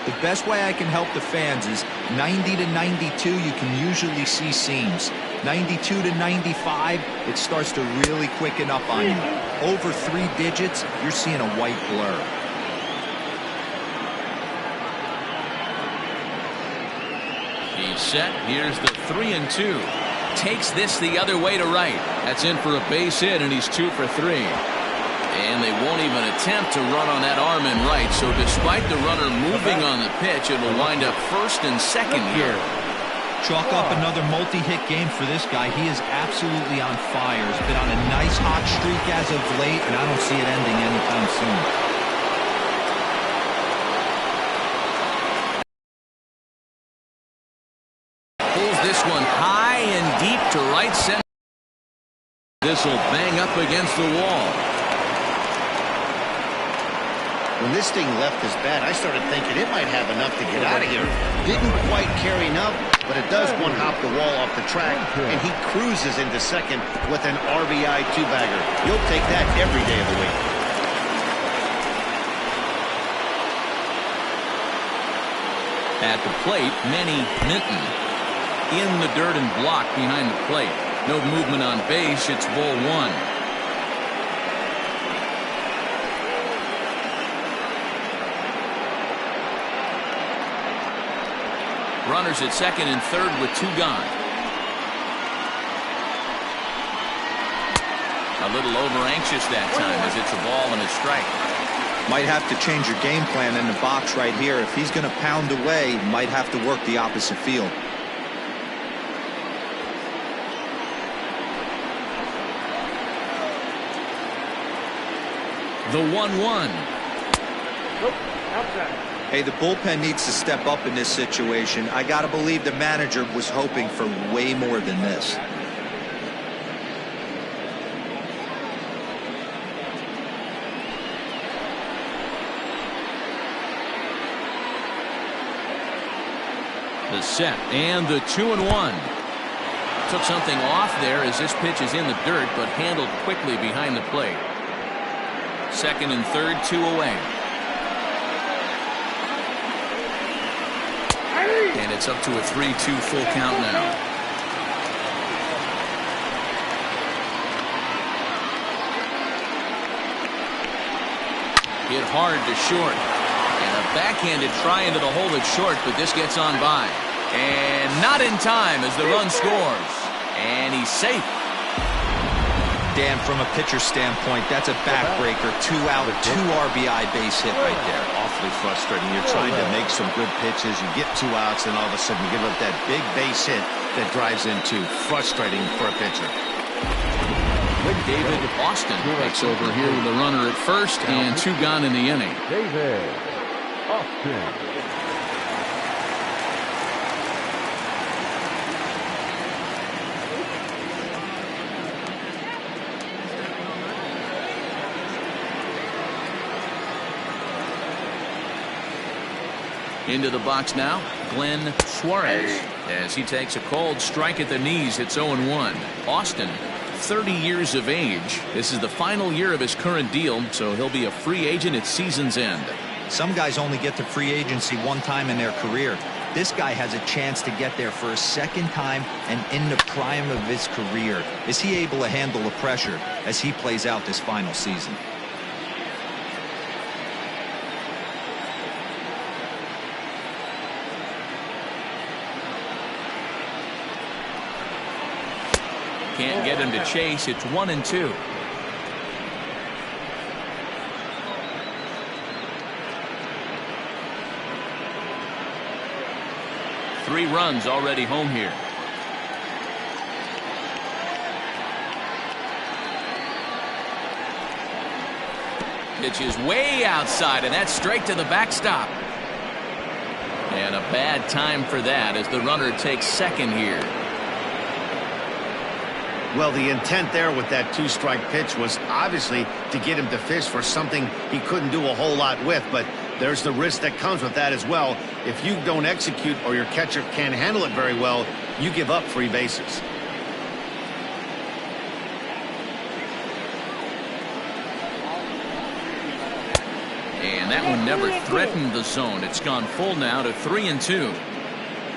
The best way I can help the fans is 90 to 92, you can usually see seams. 92 to 95, it starts to really quicken up on you. Over 3 digits, you're seeing a white blur.
He's set. Here's the 3-2. Takes this the other way to right. That's in for a base hit, and he's 2 for 3. And they won't even attempt to run on that arm in right. So despite the runner moving on the pitch, it will wind up first and second here.
Chalk up another multi-hit game for this guy. He is absolutely on fire. He's been on a nice hot streak as of late, and I don't see it ending anytime soon.
Pulls this one high and deep to right center. This will bang up against the wall.
When this thing left his bat, I started thinking it might have enough to get out of here. Didn't quite carry enough, but it does one-hop the wall off the track, and he cruises into second with an RBI 2-bagger. You'll take that every day of the week.
At the plate, Manny Minton in the dirt and blocked behind the plate. No movement on base. It's ball 1. Runners at second and third with 2 gone. A little over anxious that time as it's a ball and a strike.
Might have to change your game plan in the box right here. If he's going to pound away, might have to work the opposite field.
The 1-1.
Nope, outside.
Hey, the bullpen needs to step up in this situation. I got to believe the manager was hoping for way more than this.
The set and the 2-1. Took something off there as this pitch is in the dirt, but handled quickly behind the plate. Second and third, 2 away. And it's up to a 3-2 full count now. Hit hard to short. And a backhanded try into the hole that's short, but this gets on by. And not in time as the run scores. And he's safe.
Dan, from a pitcher standpoint, that's a backbreaker. 2 out, 2 RBI base hit right there.
Awfully frustrating. You're trying to make some good pitches. You get 2 outs, and all of a sudden you give up that big base hit that drives in 2. Frustrating for a pitcher.
David Austin takes over here with a runner at first and 2 gone in the inning.
David Austin.
Into the box now, Glenn Suarez, as he takes a cold strike at the knees. It's 0-1. Austin, 30 years of age. This is the final year of his current deal, so he'll be a free agent at season's end.
Some guys only get to free agency 1 time in their career. This guy has a chance to get there for a second time and in the prime of his career. Is he able to handle the pressure as he plays out this final season?
Can't get him to chase. It's 1-2. Three runs already home here. Pitch is way outside, and that's straight to the backstop. And a bad time for that as the runner takes second here.
Well, the intent there with that two-strike pitch was obviously to get him to fish for something he couldn't do a whole lot with, but there's the risk that comes with that as well. If you don't execute or your catcher can't handle it very well, you give up free bases.
And that one never threatened the zone. It's gone full now to 3-2.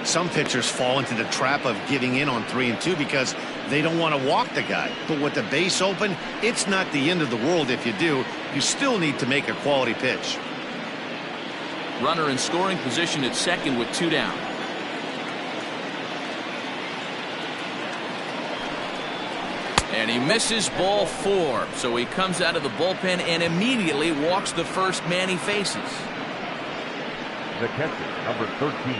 Some pitchers fall into the trap of giving in on 3-2 because they don't want to walk the guy. But with the base open, it's not the end of the world if you do. You still need to make a quality pitch.
Runner in scoring position at second with 2 down. And he misses ball 4. So he comes out of the bullpen and immediately walks the first man he faces.
The catcher, number 13,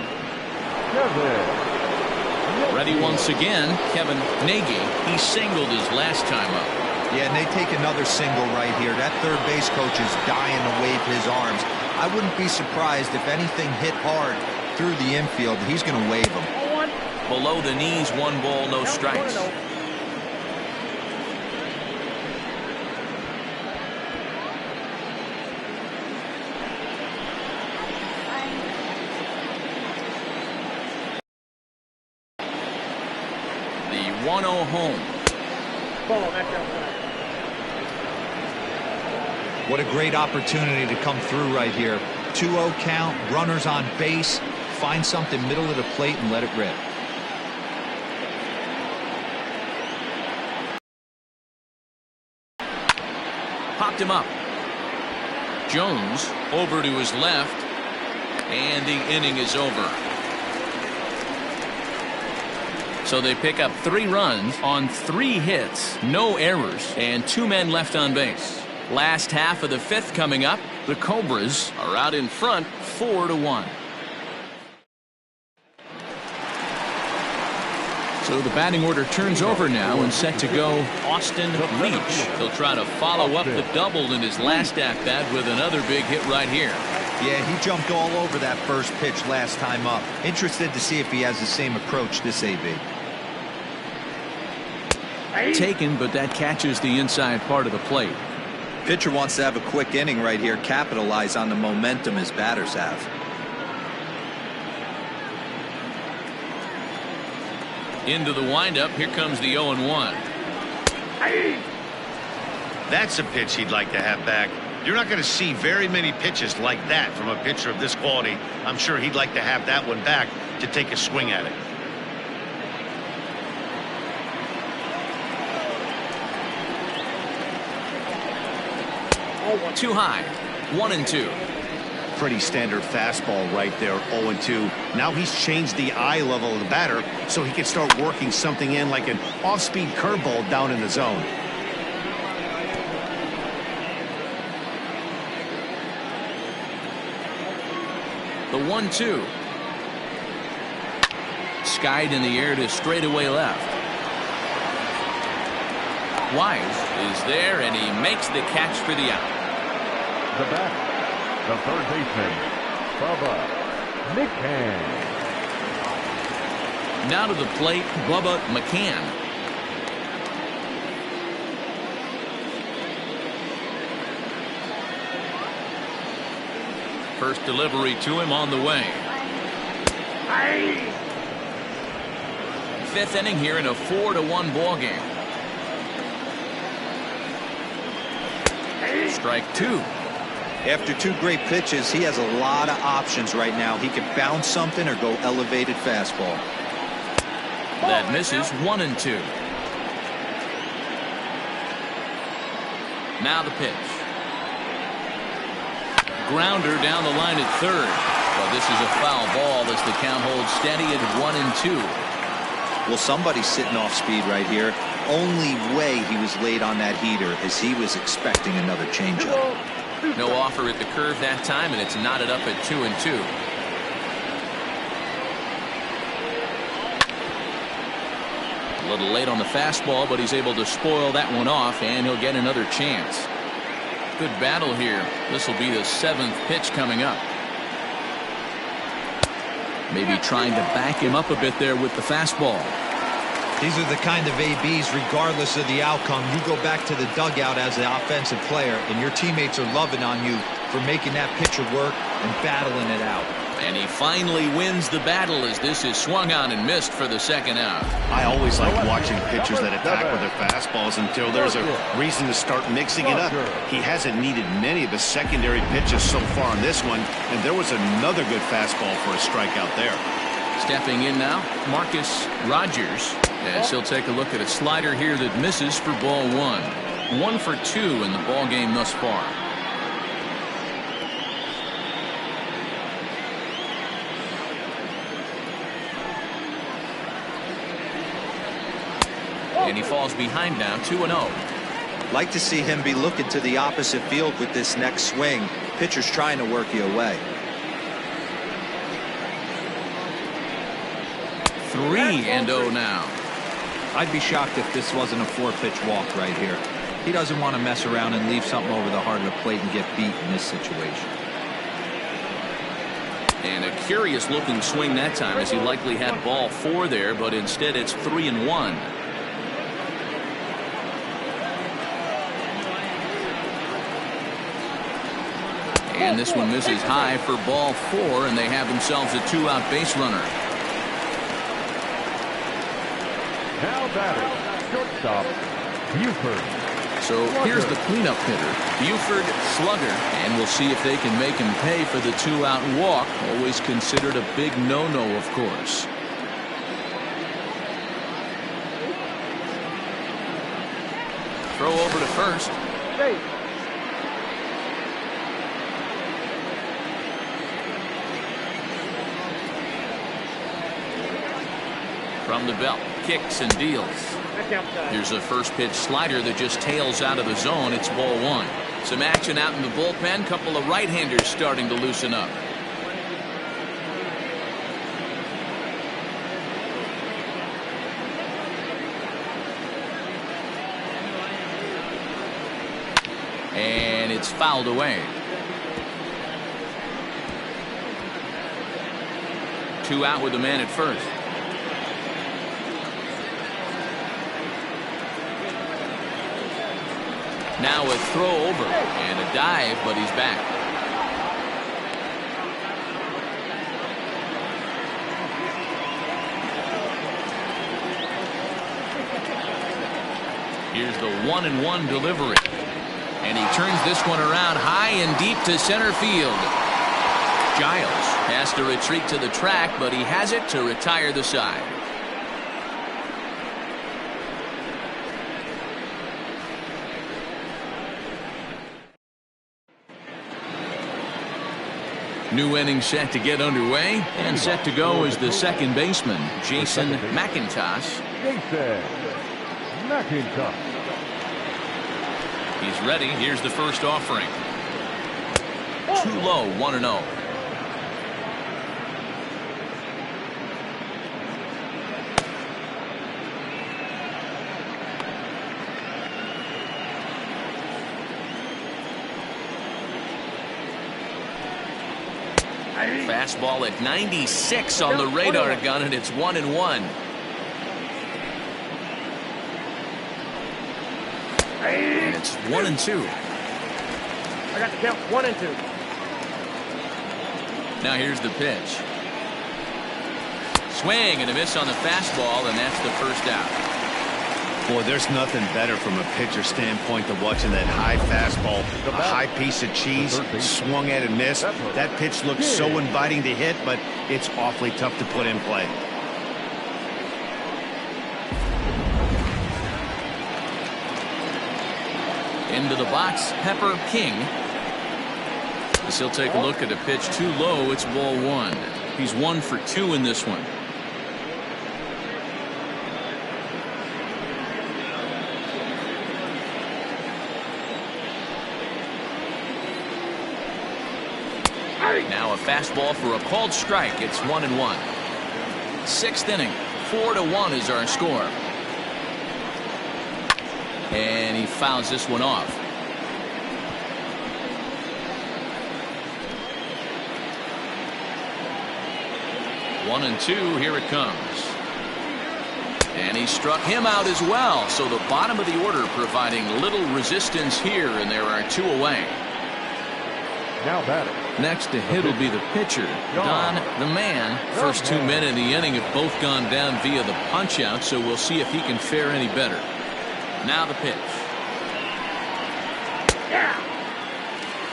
Kevin.
Ready once again, Kevin Nagy. He singled his last time up.
Yeah, and they take another single right here. That third base coach is dying to wave his arms. I wouldn't be surprised if anything hit hard through the infield. He's going to wave them.
Below the knees, 1 ball, no strikes. The 1-0 home.
What a great opportunity to come through right here. 2-0 count, runners on base. Find something middle of the plate and let it rip.
Popped him up. Jones over to his left. And the inning is over. So they pick up 3 runs on 3 hits, no errors, and 2 men left on base. Last half of the 5th coming up. The Cobras are out in front 4-1. So the batting order turns over now and set to go Austin Leach. He'll try to follow up the double in his last at-bat with another big hit right here.
Yeah, he jumped all over that first pitch last time up. Interested to see if he has the same approach this AB.
Taken, but that catches the inside part of the plate.
Pitcher wants to have a quick inning right here, capitalize on the momentum his batters have.
Into the windup, here comes the 0-1.
That's a pitch he'd like to have back. You're not going to see very many pitches like that from a pitcher of this quality. I'm sure he'd like to have that one back to take a swing at it.
Too high. 1-2.
Pretty standard fastball right there, 0-2. Now he's changed the eye level of the batter so he can start working something in like an off-speed curveball down in the zone.
The 1-2. Skied in the air to straightaway left. Wise is there, and he makes the catch for the out.
The batter, the third baseman, Bubba McCann.
Now to the plate, Bubba McCann. First delivery to him on the way. 5th inning here in a 4-1 ball game. Strike 2.
After 2 great pitches, he has a lot of options right now. He can bounce something or go elevated fastball.
That misses 1-2. Now the pitch. Grounder down the line at third. Well, this is a foul ball as the count holds steady at 1-2.
Well, somebody's sitting off speed right here. Only way he was late on that heater is he was expecting another changeup.
No offer at the curve that time, and it's knotted up at 2-2. A little late on the fastball, but he's able to spoil that one off, and he'll get another chance. Good battle here. This will be the 7th pitch coming up. Maybe trying to back him up a bit there with the fastball.
These are the kind of ABs, regardless of the outcome. You go back to the dugout as the offensive player, and your teammates are loving on you for making that pitcher work and battling it out.
And he finally wins the battle as this is swung on and missed for the second out.
I always like watching pitchers that attack with their fastballs until there's a reason to start mixing it up. He hasn't needed many of the secondary pitches so far in this one, and there was another good fastball for a strikeout there.
Stepping in now, Marcus Rogers, as he'll take a look at a slider here that misses for ball 1. 1 for 2 in the ball game thus far. And he falls behind now, 2-0.
Like to see him be looking to the opposite field with this next swing. Pitcher's trying to work you away.
3-0 now.
I'd be shocked if this wasn't a 4-pitch walk right here. He doesn't want to mess around and leave something over the heart of the plate and get beat in this situation.
And a curious looking swing that time, as he likely had ball 4 there, but instead it's 3-1. And this one misses high for ball 4, and they have themselves a 2-out base runner.
Now batting, shortstop, Buford.
So here's the cleanup hitter, Buford Slugger, and we'll see if they can make him pay for the 2-out walk. Always considered a big no-no, of course. Throw over to first. From the belt, kicks and deals. Here's a first pitch slider that just tails out of the zone. It's ball 1. Some action out in the bullpen. Couple of right-handers starting to loosen up. And it's fouled away. 2 out with the man at first. Now a throw over and a dive, but he's back. Here's the 1-1 delivery. And he turns this one around high and deep to center field. Giles has to retreat to the track, but he has it to retire the side. New inning set to get underway, and set to go is the second baseman, Jason McIntosh.
Jason McIntosh.
He's ready. Here's the first offering. Too low, 1-0. Fastball at 96 on the radar gun, and it's 1-1. And it's 1-2.
I got the count 1-2.
Now here's the pitch. Swing and a miss on the fastball, and that's the first out.
Boy, there's nothing better from a pitcher standpoint than watching that high fastball, a high piece of cheese, swung at and missed. That pitch looks so inviting to hit, but it's awfully tough to put in play.
Into the box, Pepper King. As he'll take a look at a pitch too low, it's ball one. He's 1 for 2 in this one. Now a fastball for a called strike. It's 1-1. 6th inning. 4-1 is our score. And he fouls this one off. One and two. Here it comes. And he struck him out as well. So the bottom of the order providing little resistance here, and there are 2 away.
Now batting.
Next to hit will be the pitcher, Don the Man. First 2 men in the inning have both gone down via the punch out, so we'll see if he can fare any better. Now the pitch.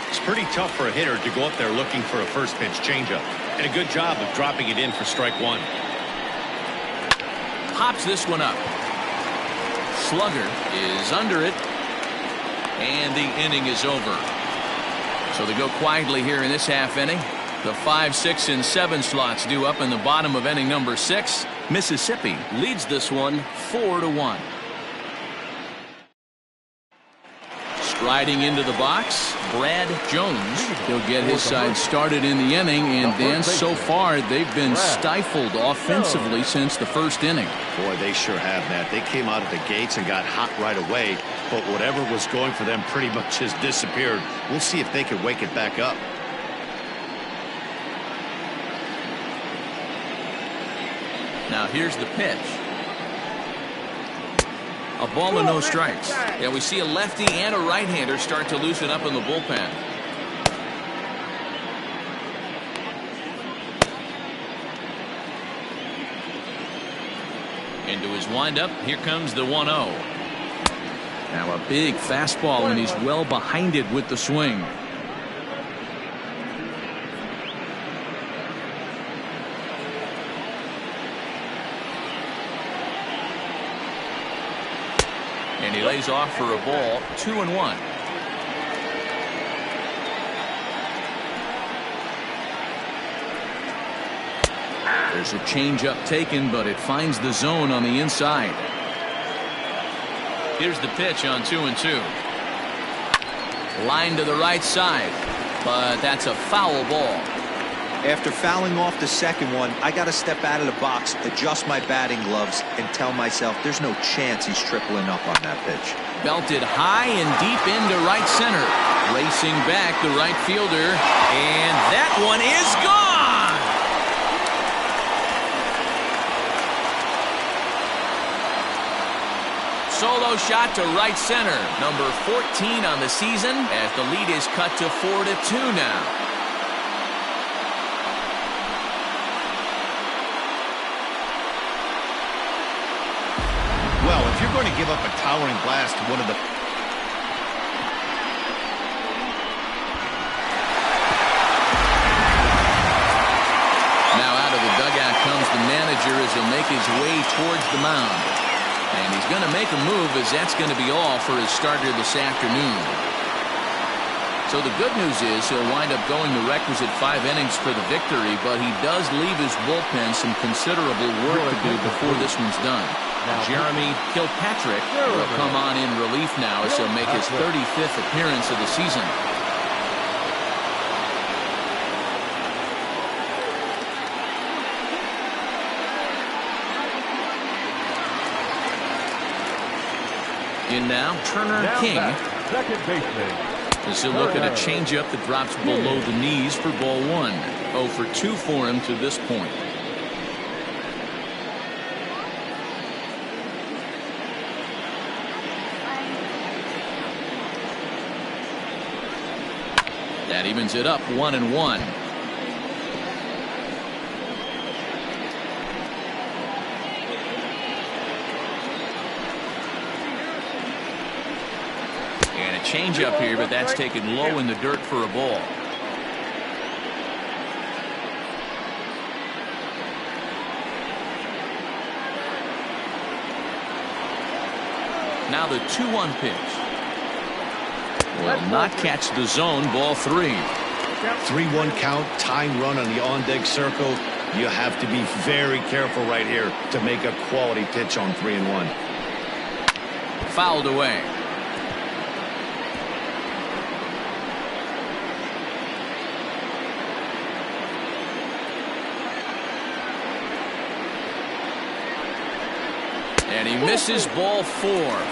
It's pretty tough for a hitter to go up there looking for a first pitch changeup, and a good job of dropping it in for strike one.
Pops this one up. Slugger is under it, and the inning is over. So they go quietly here in this half inning. The 5, 6, and 7 slots due up in the bottom of inning number 6. Mississippi leads this one 4-1. Striding into the box, Brad Jones. He'll get his side started in the inning, and Dan, so far they've been stifled offensively since the first inning.
Boy, they sure have, Matt. They came out of the gates and got hot right away, but whatever was going for them pretty much has disappeared. We'll see if they can wake it back up.
Now here's the pitch. A ball and no strikes. Yeah, we see a lefty and a right-hander start to loosen up in the bullpen. Into his windup, here comes the 1-0. Now a big fastball, and he's well behind it with the swing. And he lays off for a ball. 2-1. There's a changeup taken, but it finds the zone on the inside. Here's the pitch on 2-2. Line to the right side, but that's a foul ball.
After fouling off the second one, I got to step out of the box, adjust my batting gloves, and tell myself there's no chance he's tripling up on that pitch.
Belted high and deep into right center. Racing back the right fielder, and that one is gone! Solo shot to right center. Number 14 on the season, as the lead is cut to 4-2 now.
Well, if you're going to give up a towering blast to one of the...
Now out of the dugout comes the manager as he'll make his way towards the mound. And he's going to make a move, as that's going to be all for his starter this afternoon. So the good news is he'll wind up going the requisite 5 innings for the victory, but he does leave his bullpen some considerable work to do before this one's done. Jeremy Kilpatrick will come on in relief now as he'll make his 35th appearance of the season. In now, Turner King.
Second baseman.
As he'll look at a changeup that drops below the knees for ball 1. 0 for 2 for him to this point. That evens it up 1-1. Change up here, but that's taken low in the dirt for a ball. Now the 2-1 pitch. Will not catch the zone. Ball 3.
3-1 count, tying run on the on-deck circle. You have to be very careful right here to make a quality pitch on 3-1.
Fouled away. And he misses ball 4.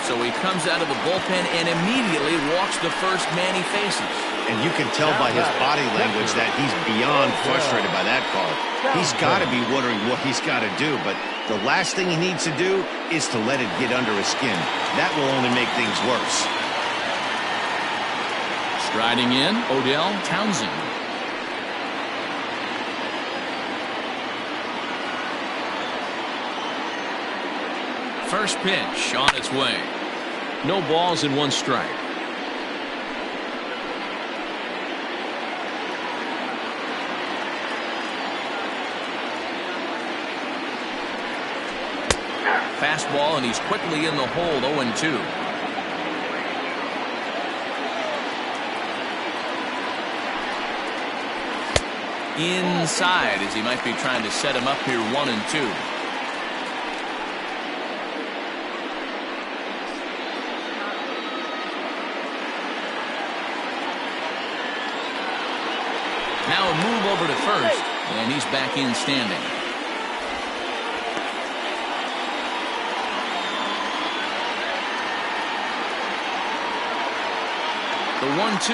So he comes out of the bullpen and immediately walks the first man he faces.
And you can tell by his body language that he's beyond frustrated by that call. He's got to be wondering what he's got to do, but the last thing he needs to do is to let it get under his skin. That will only make things worse.
Striding in, Odell Townsend. First pitch on its way. No balls and 1 strike. Fastball, and he's quickly in the hole. 0-2. Inside, as he might be trying to set him up here. 1-2. Now a move over to first, and he's back in standing. The 1-2.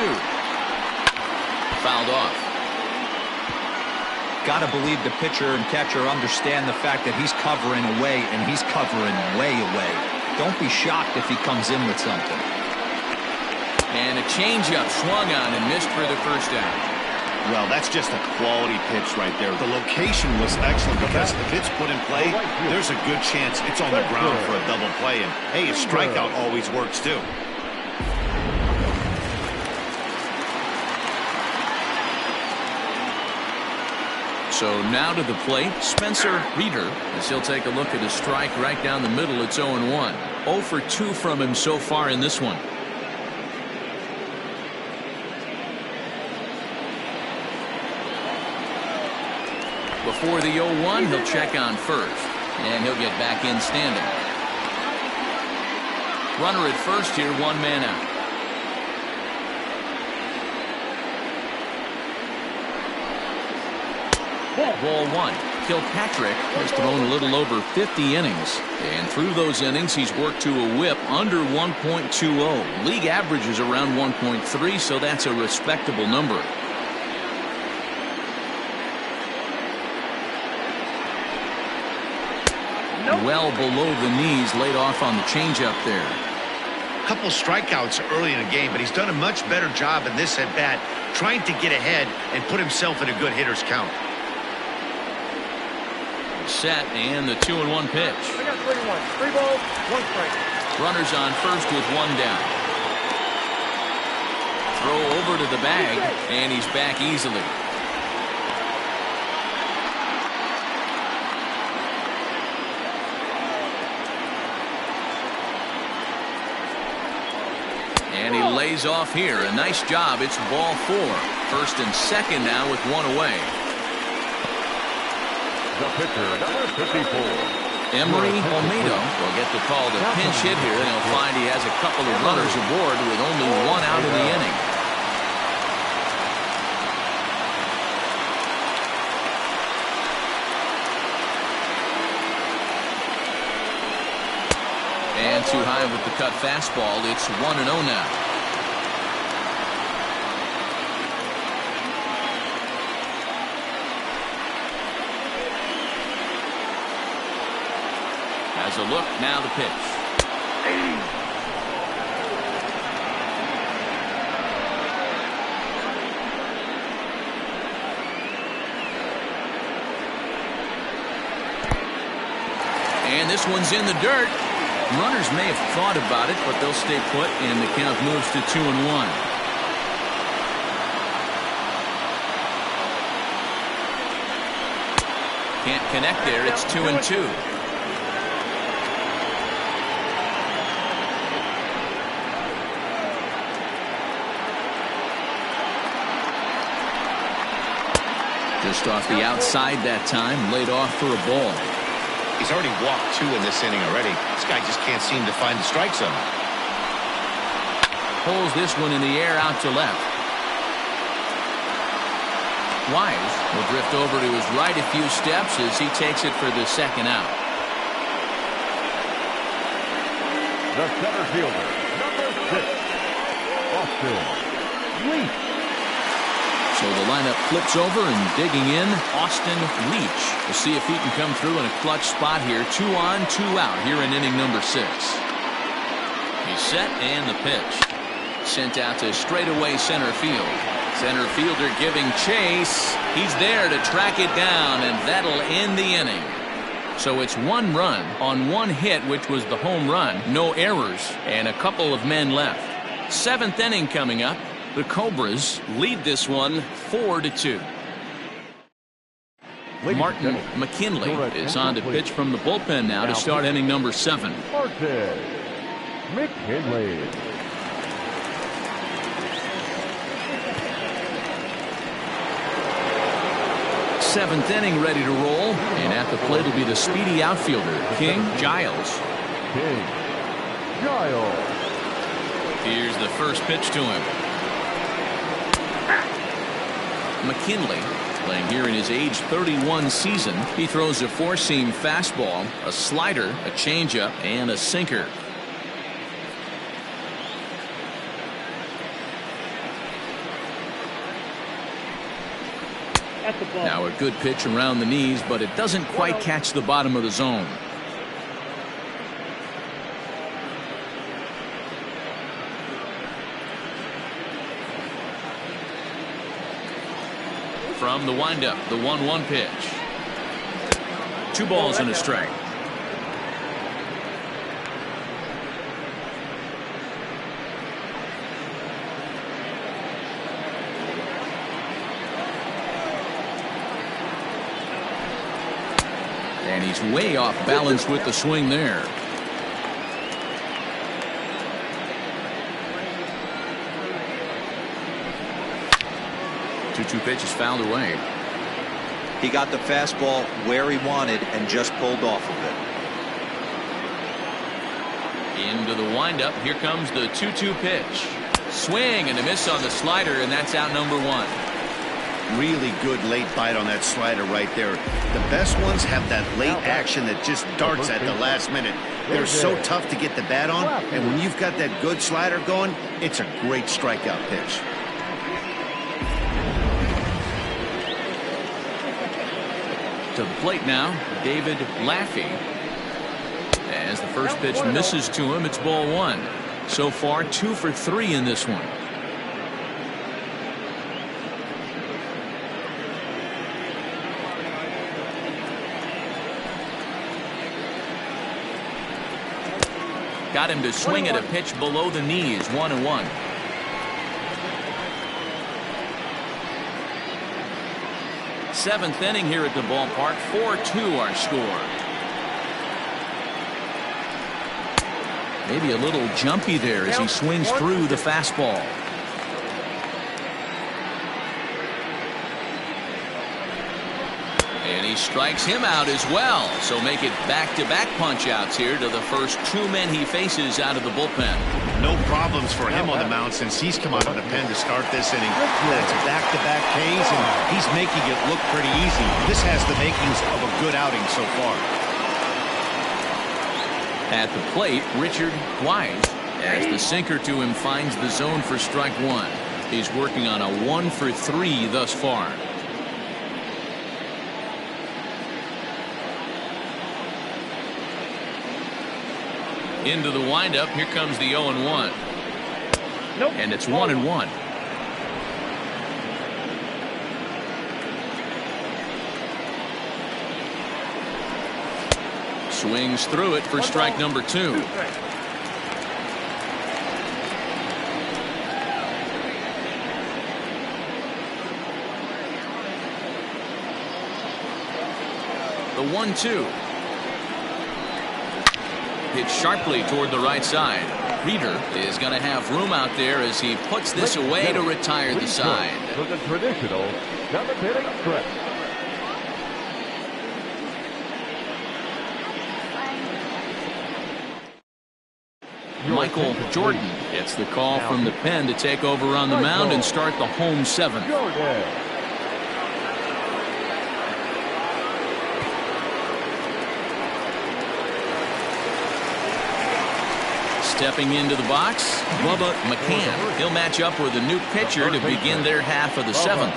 Fouled off.
Got to believe the pitcher and catcher understand the fact that he's covering away, and he's covering way away. Don't be shocked if he comes in with something.
And a changeup swung on and missed for the first out.
Well, that's just a quality pitch right there. The location was excellent because if it's put in play, there's a good chance it's on the ground for a double play. And, hey, a strikeout always works, too.
So now to the plate, Spencer Reeder, as he'll take a look at a strike right down the middle. It's 0-1. 0 for 2 from him so far in this one. Before the 0-1, he'll check on first, and he'll get back in standing. Runner at first here, 1 man out. Ball 1. Kilpatrick has thrown a little over 50 innings, and through those innings he's worked to a whip under 1.20. League average is around 1.3, so that's a respectable number. Well below the knees, laid off on the changeup there.
Couple strikeouts early in the game, but he's done a much better job in this at bat, trying to get ahead and put himself in a good hitter's count.
Set, and the 2-1 pitch.
I got 3-1. 3 balls, 1 strike.
Runners on first with 1 down. Throw over to the bag, and he's back easily. And he lays off here. A nice job. It's ball 4. First and second now with 1 away.
The pitcher, number 54.
Emery Olmedo will get the call to pinch hit here, and he'll find he has a couple of runners aboard with only 1 out in the inning. And too high with the cut fastball. It's 1-0 now. Has a look, now the pitch. And this one's in the dirt. Runners may have thought about it, but they'll stay put, and the count moves to 2-1. Can't connect there. It's 2-2. Just off the outside that time, laid off for a ball.
He's already walked 2 in this inning already. This guy just can't seem to find the strike zone.
Pulls this one in the air out to left. Wise will drift over to his right a few steps as he takes it for the second out.
The center fielder, number 6, Austin Leach.
So the lineup flips over, and digging in, Austin Leach. We'll see if he can come through in a clutch spot here. 2 on, 2 out here in inning number 6. He's set, and the pitch. Sent out to straightaway center field. Center fielder giving chase. He's there to track it down, and that'll end the inning. So it's 1 run on 1 hit, which was the home run. No errors, and a couple of men left. 7th inning coming up. The Cobras lead this one 4-2. Martin McKinley is on to pitch from the bullpen now to start inning number 7.
Martin McKinley.
Seventh inning ready to roll, and at the plate will be the speedy outfielder, King Giles.
King Giles.
Here's the first pitch to him. McKinley, playing here in his age 31 season, he throws a 4-seam fastball, a slider, a changeup, and a sinker. Now a good pitch around the knees, but it doesn't quite catch the bottom of the zone. From the windup, the 1-1 pitch. 2 balls and a strike. And he's way off balance with the swing there. Two pitches fouled away.
He got the fastball where he wanted and just pulled off of it.
Into the windup. Here comes the 2-2 pitch. Swing and a miss on the slider, and that's out number 1.
Really good late bite on that slider right there. The best ones have that late action that just darts at the last minute. They're so tough to get the bat on, and when you've got that good slider going, it's a great strikeout pitch.
To the plate now, David Laffey. As the first pitch misses to him, it's ball 1. So far, 2 for 3 in this one. Got him to swing at a pitch below the knees, 1-1. Seventh inning here at the ballpark, 4-2 our score. Maybe a little jumpy there as he swings through the fastball. And he strikes him out as well. So make it back-to-back punch-outs here to the first 2 men he faces out of the bullpen.
No problems for him on the mound since he's come out of the pen to start this inning. That's back-to-back Ks, and he's making it look pretty easy. This has the makings of a good outing so far.
At the plate, Richard Wise, as the sinker to him finds the zone for strike 1. He's working on a 1 for 3 thus far. Into the windup. Here comes the 0-1.
Nope.
And it's 1-1. Swings through it for strike number 2. The 1-2. Hit sharply toward the right side. Reeder is going to have room out there as he puts this away to retire the side.
For the traditional 7th inning stretch.
Michael Jordan gets the call from the pen to take over on the mound and start the home 7th. Stepping into the box, Bubba McCann. He'll match up with a new pitcher to begin their half of the 7th.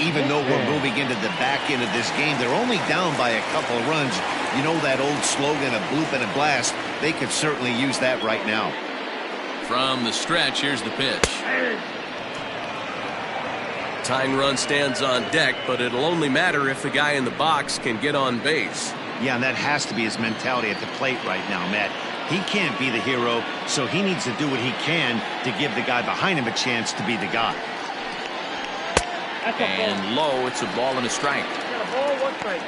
Even though we're moving into the back end of this game, they're only down by a couple of runs. You know that old slogan, a bloop and a blast. They could certainly use that right now.
From the stretch, here's the pitch.
Tying run stands on deck, but it'll only matter if the guy in the box can get on base.
Yeah, and that has to be his mentality at the plate right now, Matt. He can't be the hero, so he needs to do what he can to give the guy behind him a chance to be the guy.
And low, it's a ball and a strike.
Got a ball, 1 strike.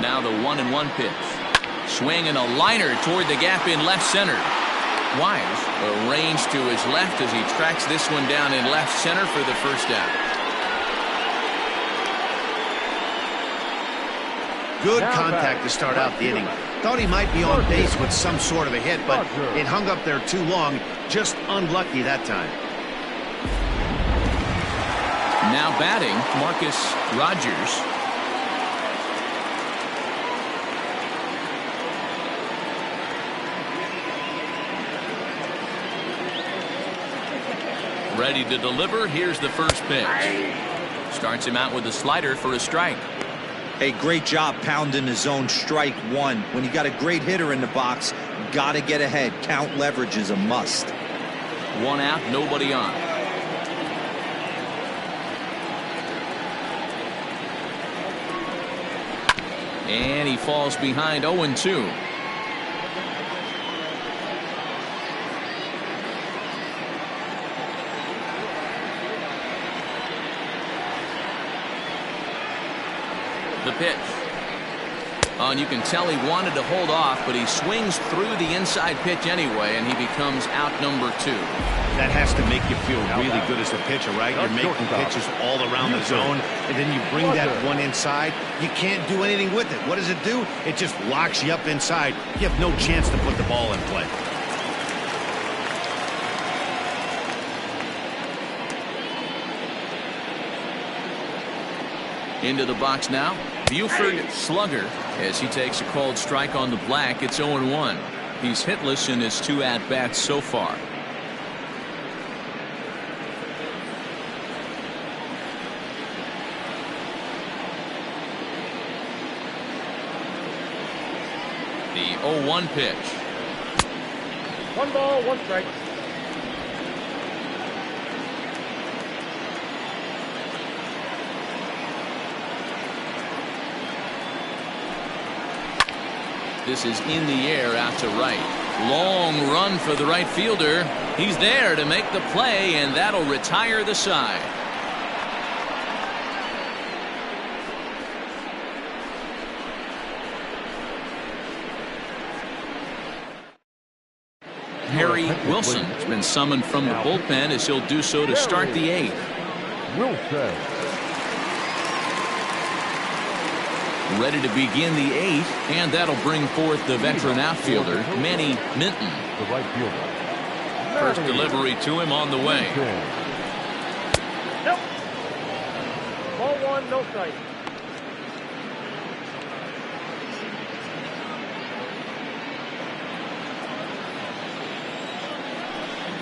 Now the 1-1 pitch. Swing and a liner toward the gap in left center. Wise arranged to his left as he tracks this one down in left center for the first out.
Good contact to start out the inning. Thought he might be on base with some sort of a hit, but it hung up there too long. Just unlucky that time.
Now batting, Marcus Rogers. Ready to deliver. Here's the first pitch. Starts him out with a slider for a strike.
Hey, great job pounding his own strike 1. When you got a great hitter in the box, got to get ahead. Count leverage is a must.
1 out, nobody on. And he falls behind 0-2. The pitch. Oh, and you can tell he wanted to hold off, but he swings through the inside pitch anyway, and he becomes out number 2.
That has to make you feel really good as a pitcher, right? You're making pitches all around the zone, and then you bring that one inside. You can't do anything with it. What does it do? It just locks you up inside. You have no chance to put the ball in play.
Into the box now, Buford Slugger, as he takes a called strike on the black. It's 0-1. He's hitless in his 2 at-bats so far. The 0-1 pitch.
1 ball, 1 strike.
This is in the air out to right. Long run for the right fielder. He's there to make the play, and that'll retire the side. Harry Wilson has been summoned from the bullpen as he'll do so to start the 8th.
Wilson.
Ready to begin the 8th, and that'll bring forth the veteran outfielder, Manny Minton.
The right fielder.
First delivery to him on the way.
Nope. Ball 1, no strike.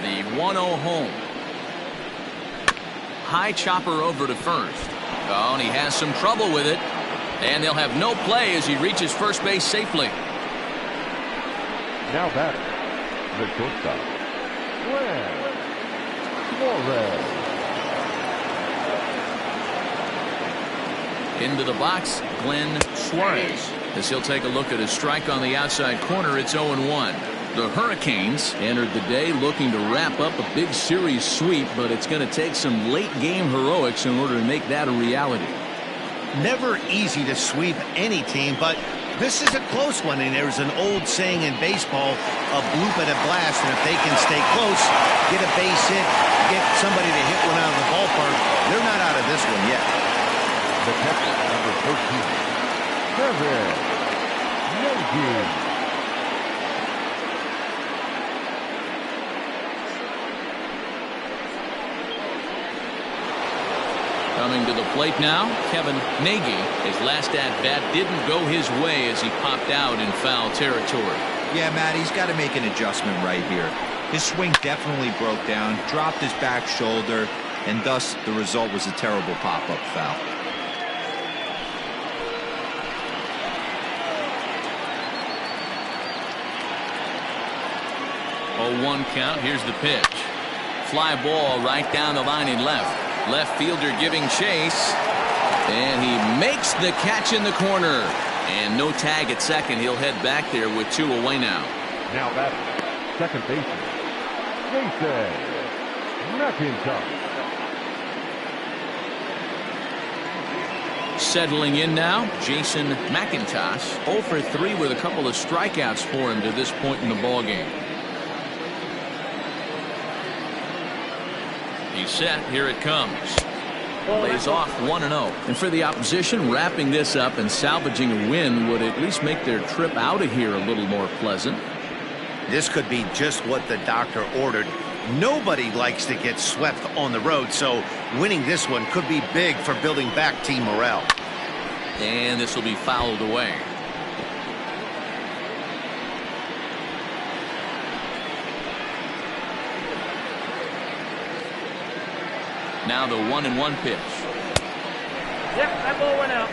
The 1-0 home. High chopper over to first. Oh, and he has some trouble with it. And they'll have no play as he reaches first base safely.
Now batting, the shortstop, Glenn Suarez.
Into the box, Glenn Suarez. As he'll take a look at his strike on the outside corner, it's 0-1. The Hurricanes entered the day looking to wrap up a big series sweep, but it's going to take some late game heroics in order to make that a reality.
Never easy to sweep any team, but this is a close one, and there's an old saying in baseball, a bloop at a blast, and if they can stay close, get a base hit, get somebody to hit one out of the ballpark, they're not out of this one yet.
The catcher, number 13, Kevin Nagy.
Coming to the plate now, Kevin Nagy. His last at-bat didn't go his way as he popped out in foul territory.
Yeah, Matt, he's got to make an adjustment right here. His swing definitely broke down, dropped his back shoulder, and thus the result was a terrible pop-up foul.
Oh, 1 count. Here's the pitch. Fly ball right down the line in left. Left fielder giving chase, and he makes the catch in the corner, and no tag at second. He'll head back there with 2 away now.
Now batting, second baseman, Jason McIntosh.
Settling in now, Jason McIntosh. 0 for 3 with a couple of strikeouts for him to this point in the ballgame. He's set. Here it comes. Lays off 1-0. And for the opposition, wrapping this up and salvaging a win would at least make their trip out of here a little more pleasant.
This could be just what the doctor ordered. Nobody likes to get swept on the road, so winning this one could be big for building back team morale.
And this will be fouled away. Now the 1-1 pitch.
Yep, that ball went out.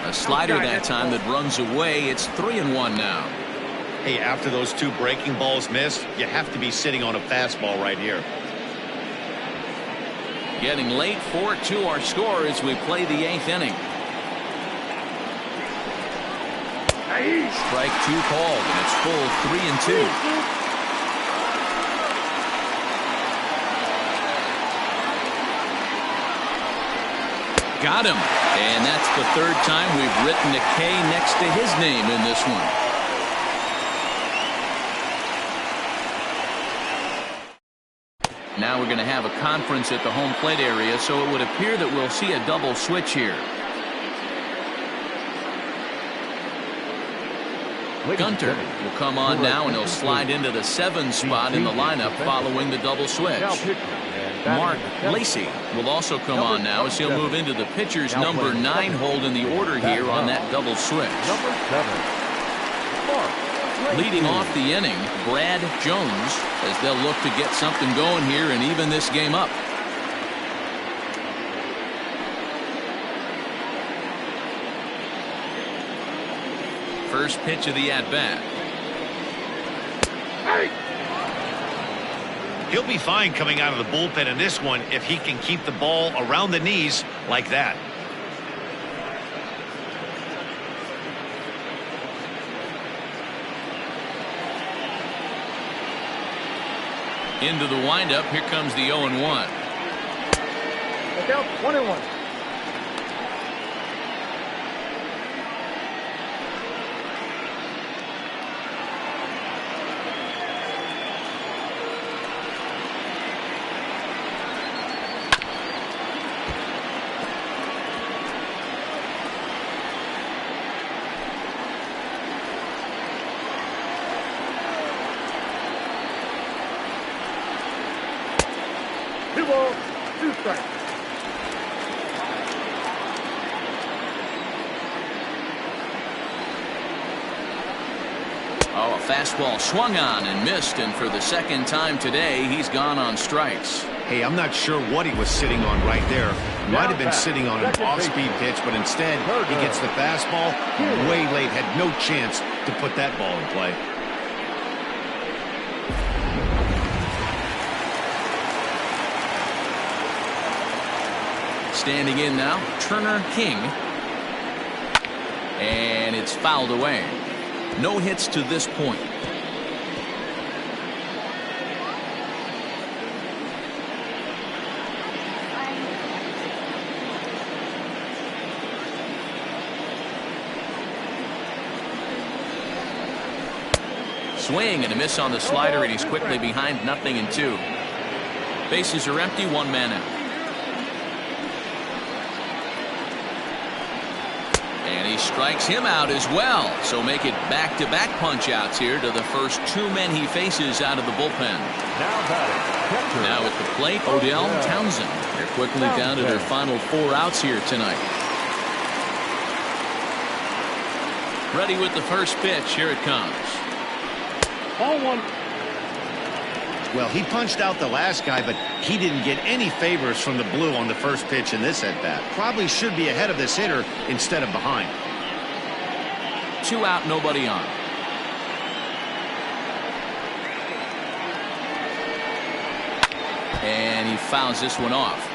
A slider that time that runs away. It's 3-1 now.
Hey, after those 2 breaking balls missed, you have to be sitting on a fastball right here.
Getting late, 4-2 our score as we play the 8th inning. Strike 2 called, and it's full 3-2. Got him. And that's the 3rd time we've written a K next to his name in this one. Now we're going to have a conference at the home plate area, so it would appear that we'll see a double switch here. Gunter will come on now, and he'll slide into the 7 spot in the lineup following the double switch. Mark Lacey will also come on now as he'll move into the pitcher's number 9 hold in the order here on that double switch. Leading off the inning, Brad Jones, as they'll look to get something going here and even this game up. First pitch of the at-bat.
He'll be fine coming out of the bullpen in this one if he can keep the ball around the knees like that.
Into the windup. Here comes the 0-1.
Look out, 1-1. Balls, 2 strikes.
Oh, a fastball swung on and missed, and for the 2nd time today, he's gone on strikes.
Hey, I'm not sure what he was sitting on right there. Might have been sitting on an off-speed pitch, but instead he gets the fastball way late. Had no chance to put that ball in play.
Standing in now, Turner King. And it's fouled away. No hits to this point. Swing and a miss on the slider, and he's quickly behind 0-2. Bases are empty, 1 man out. And he strikes him out as well. So make it back-to-back punch-outs here to the first 2 men he faces out of the bullpen. Now at the plate, Odell Townsend. They're quickly down to their final 4 outs here tonight. Ready with the first pitch. Here it comes.
Ball 1.
Well, he punched out the last guy, but he didn't get any favors from the blue on the first pitch in this at-bat. Probably should be ahead of this hitter instead of behind.
2 out, nobody on. And he fouls this one off.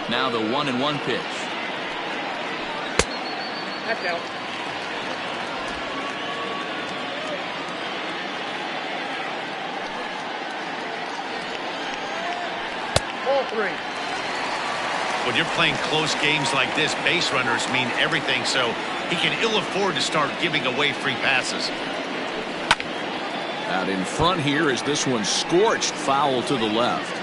Now the 1-1 pitch.
That's out. Ball 3.
When you're playing close games like this, base runners mean everything, so he can ill afford to start giving away free passes.
Out in front here is this one scorched foul to the left.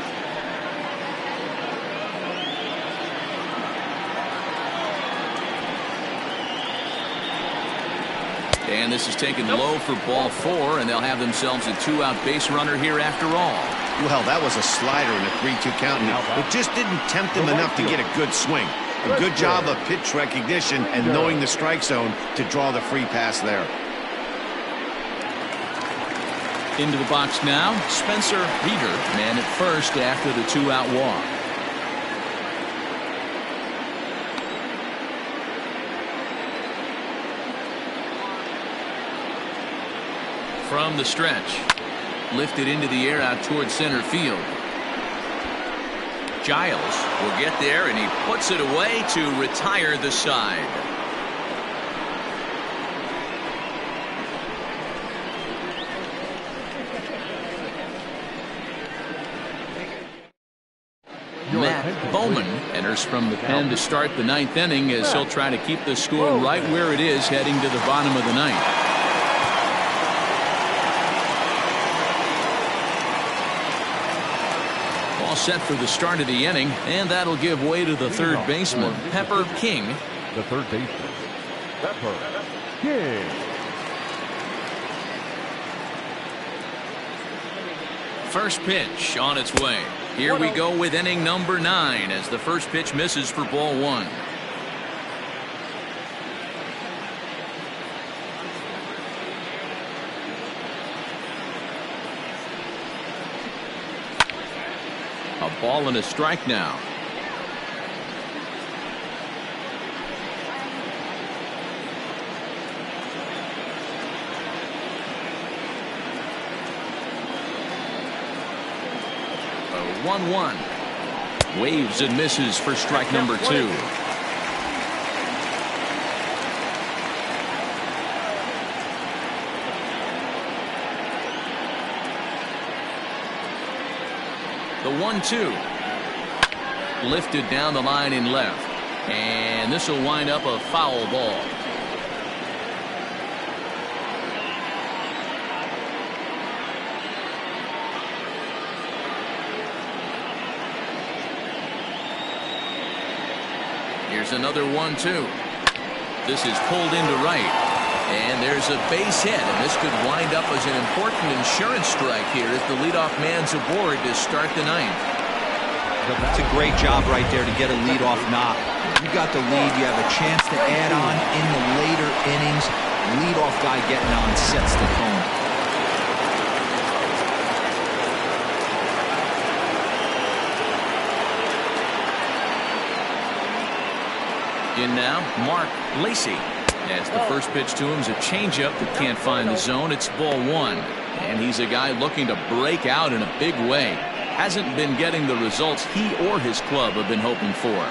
And this is taken low for ball 4, and they'll have themselves a 2-out base runner here after all.
Well, that was a slider in a 3-2 count, and it just didn't tempt him enough to get a good swing. A good job of pitch recognition and knowing the strike zone to draw the free pass there.
Into the box now, Spencer Reeder, man at first after the 2-out walk. From the stretch, lifted into the air out towards center field. Giles will get there, and he puts it away to retire the side. Matt Bowman enters from the pen to start the 9th inning as he'll try to keep the score right where it is heading to the bottom of the 9th. All set for the start of the inning, and that'll give way to the third baseman, Pepper King.
The third baseman, Pepper King.
First pitch on its way. Here we go with inning number 9 as the first pitch misses for ball 1. A ball and a strike now. A 1-1. Waves and misses for strike number 2. The 1-2. Lifted down the line in left. And this will wind up a foul ball. Here's another 1-2. This is pulled into right. And there's a base hit, and this could wind up as an important insurance strike here if the leadoff man's aboard to start the 9th.
That's a great job right there to get a leadoff knock. You got the lead, you have a chance to add on in the later innings. leadoff guy getting on sets the tone.
In now, Mark Lacey. As the first pitch to him is a changeup that can't find the zone. It's ball one. And he's a guy looking to break out in a big way. Hasn't been getting the results he or his club have been hoping for.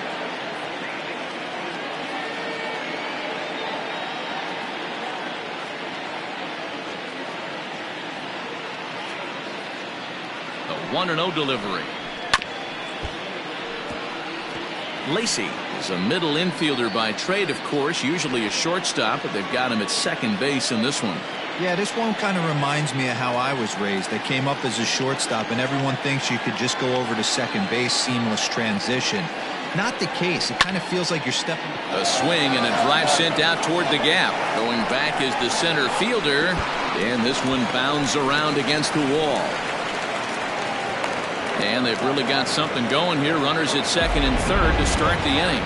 The 1-0 delivery. Lacey is a middle infielder by trade, of course, usually a shortstop, but they've got him at second base in this one.
Yeah, this one kind of reminds me of how I was raised. I came up as a shortstop, and everyone thinks you could just go over to second base, seamless transition. Not the case. It kind of feels like you're stepping.
A swing and a drive sent out toward the gap. Going back is the center fielder, and this one bounds around against the wall. And they've really got something going here. Runners at second and third to start the inning.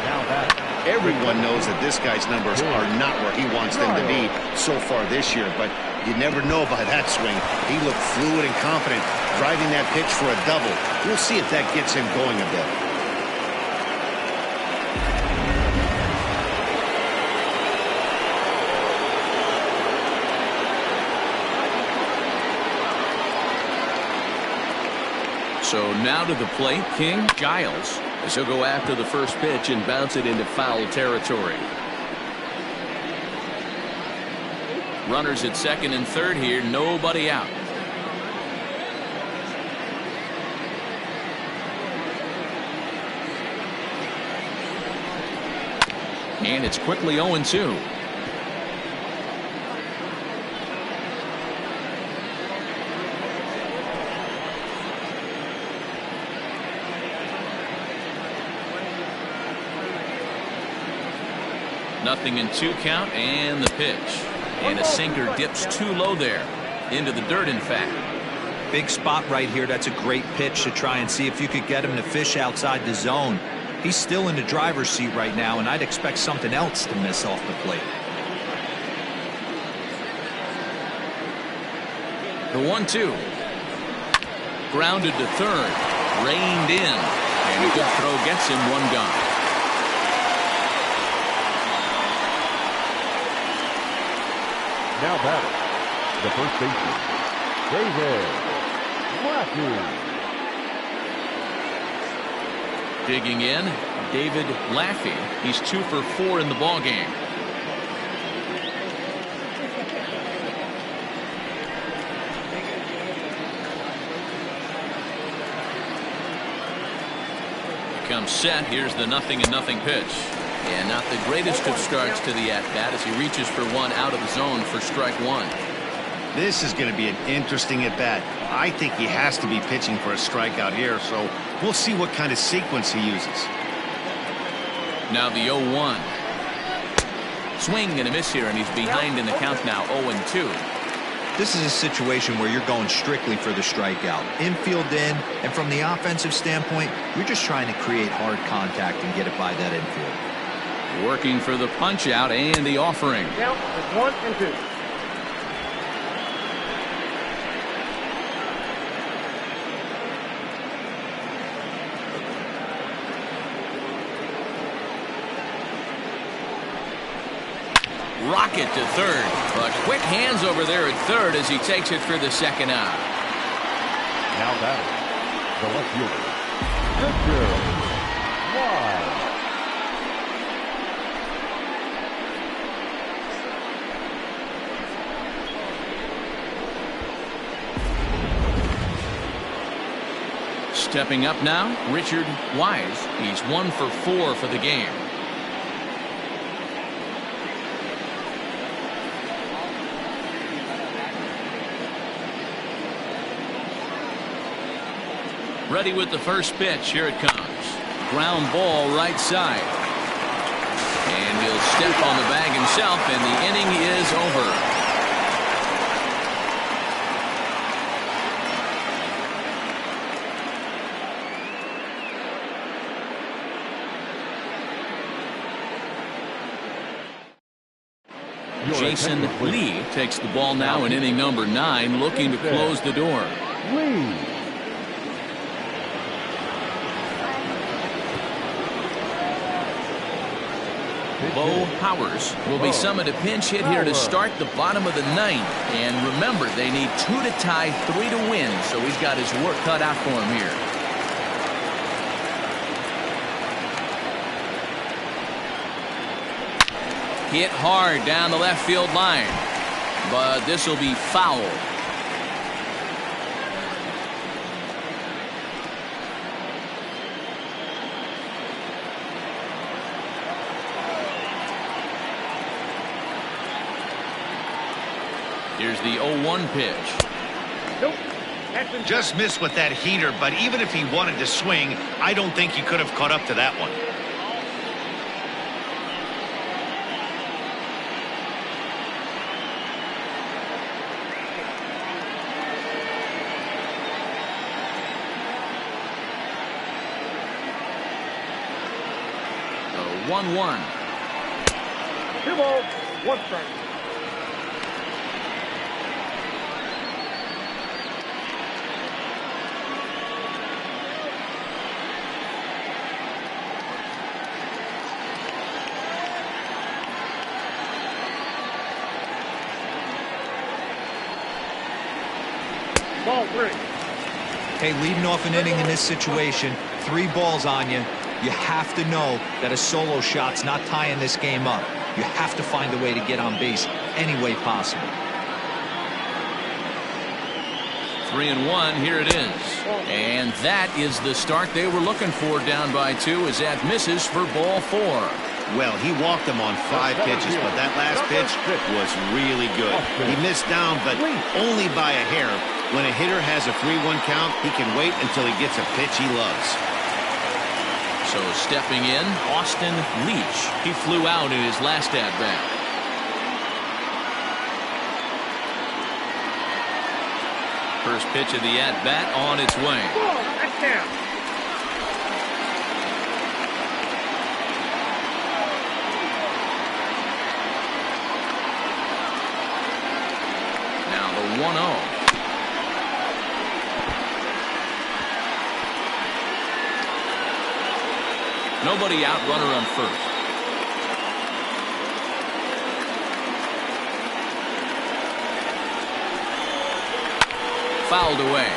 Now that.
Everyone knows that this guy's numbers are not where he wants them to be so far this year, but you never know by that swing. He looked fluid and confident, driving that pitch for a double. We'll see if that gets him going a bit.
So now to the plate, King Giles, as he'll go after the first pitch and bounce it into foul territory. Runners at second and third here, nobody out. And it's quickly 0-2. Nothing in 2 count, and the pitch. And a sinker dips too low there. Into the dirt, in fact.
Big spot right here. That's a great pitch to try and see if you could get him to fish outside the zone. He's still in the driver's seat right now, and I'd expect something else to miss off the plate.
The 1-2. Grounded to third. Reined in. And a good throw gets him one gone.
Now batting, the first baseman, David Laffey.
Digging in, David Laffey. He's 2 for 4 in the ballgame. Comes set. Here's the 0-0 pitch. And not the greatest of starts to the at-bat as he reaches for one out of the zone for strike one.
This is going to be an interesting at-bat. I think he has to be pitching for a strikeout here, so we'll see what kind of sequence he uses.
Now the 0-1. Swing and a miss here, and he's behind in the count now, 0-2.
This is a situation where you're going strictly for the strikeout. Infield in, and from the offensive standpoint, you're just trying to create hard contact and get it by that infield.
Working for the punch out and the offering.
Count is 1 and 2.
Rocket to third, but quick hands over there at third as he takes it for the second out.
Now batting, the left fielder, Victor Wise.
Stepping up now, Richard Wise. He's 1 for 4 for the game. Ready with the first pitch. Here it comes. Ground ball right side. And he'll step on the bag himself, and the inning is over. Jason Lee takes the ball now in inning number 9, looking to close the door.
Lee.
Bo Powers will be summoned a pinch hit here to start the bottom of the 9th. And remember, they need 2 to tie, 3 to win, so he's got his work cut out for him here. Hit hard down the left field line, but this will be foul. Here's the 0-1 pitch.
Nope.
Just missed with that heater, but even if he wanted to swing, I don't think he could have caught up to that one.
The 1-1.
2 balls, 1 strike. Ball 3.
Hey, leading off an inning in this situation, 3 balls on you. You have to know that a solo shot's not tying this game up. You have to find a way to get on base any way possible.
3-1, here it is. And that is the start they were looking for, down by 2, as that misses for ball 4.
Well, he walked him on 5 pitches, but that last pitch was really good. He missed down, but only by a hair. When a hitter has a 3-1 count, he can wait until he gets a pitch he loves.
So stepping in, Austin Leach. He flew out in his last at-bat. First pitch of the at-bat on its way.
Ball, that's down.
Now the 1-0. Nobody out, runner on first. Fouled away.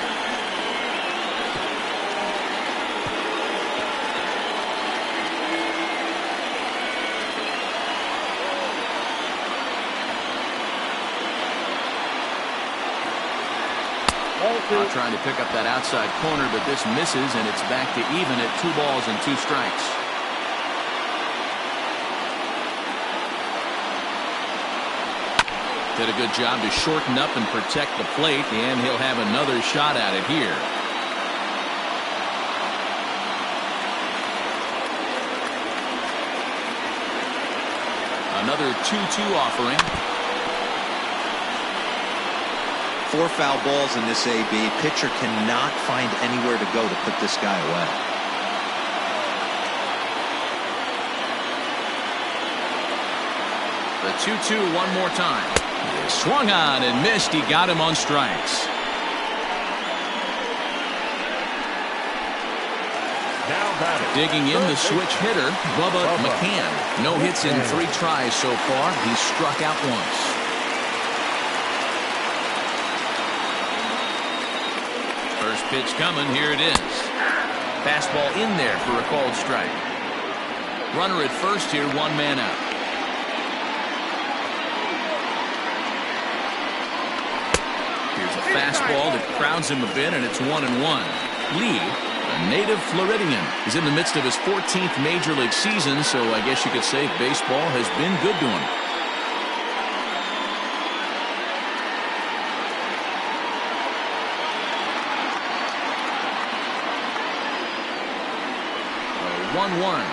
Now trying to pick up that outside corner, but this misses, and it's back to even at 2 balls and 2 strikes. Did a good job to shorten up and protect the plate, and he'll have another shot at it here. Another 2-2 offering.
4 foul balls in this AB. Pitcher cannot find anywhere to go to put this guy away.
The 2-2 one more time. Swung on and missed. He got him on strikes. Digging in, the switch hitter, Bubba McCann. No hits in 3 tries so far. He struck out once. First pitch coming. Here it is. Fastball in there for a called strike. Runner at first here, 1 man out. Here's a fastball that crowds him a bit, and it's 1-1. Lee, a native Floridian, is in the midst of his 14th major league season, so I guess you could say baseball has been good to him. A 1-1.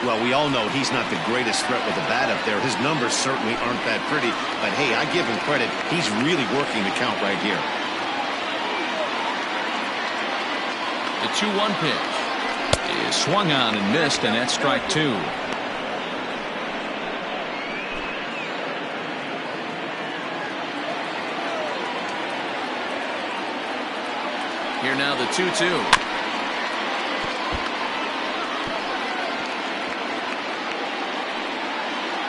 Well, we all know he's not the greatest threat with the bat up there. His numbers certainly aren't that pretty. But, hey, I give him credit. He's really working the count right here.
The 2-1 pitch is swung on and missed, and that's strike 2. here now, the 2-2.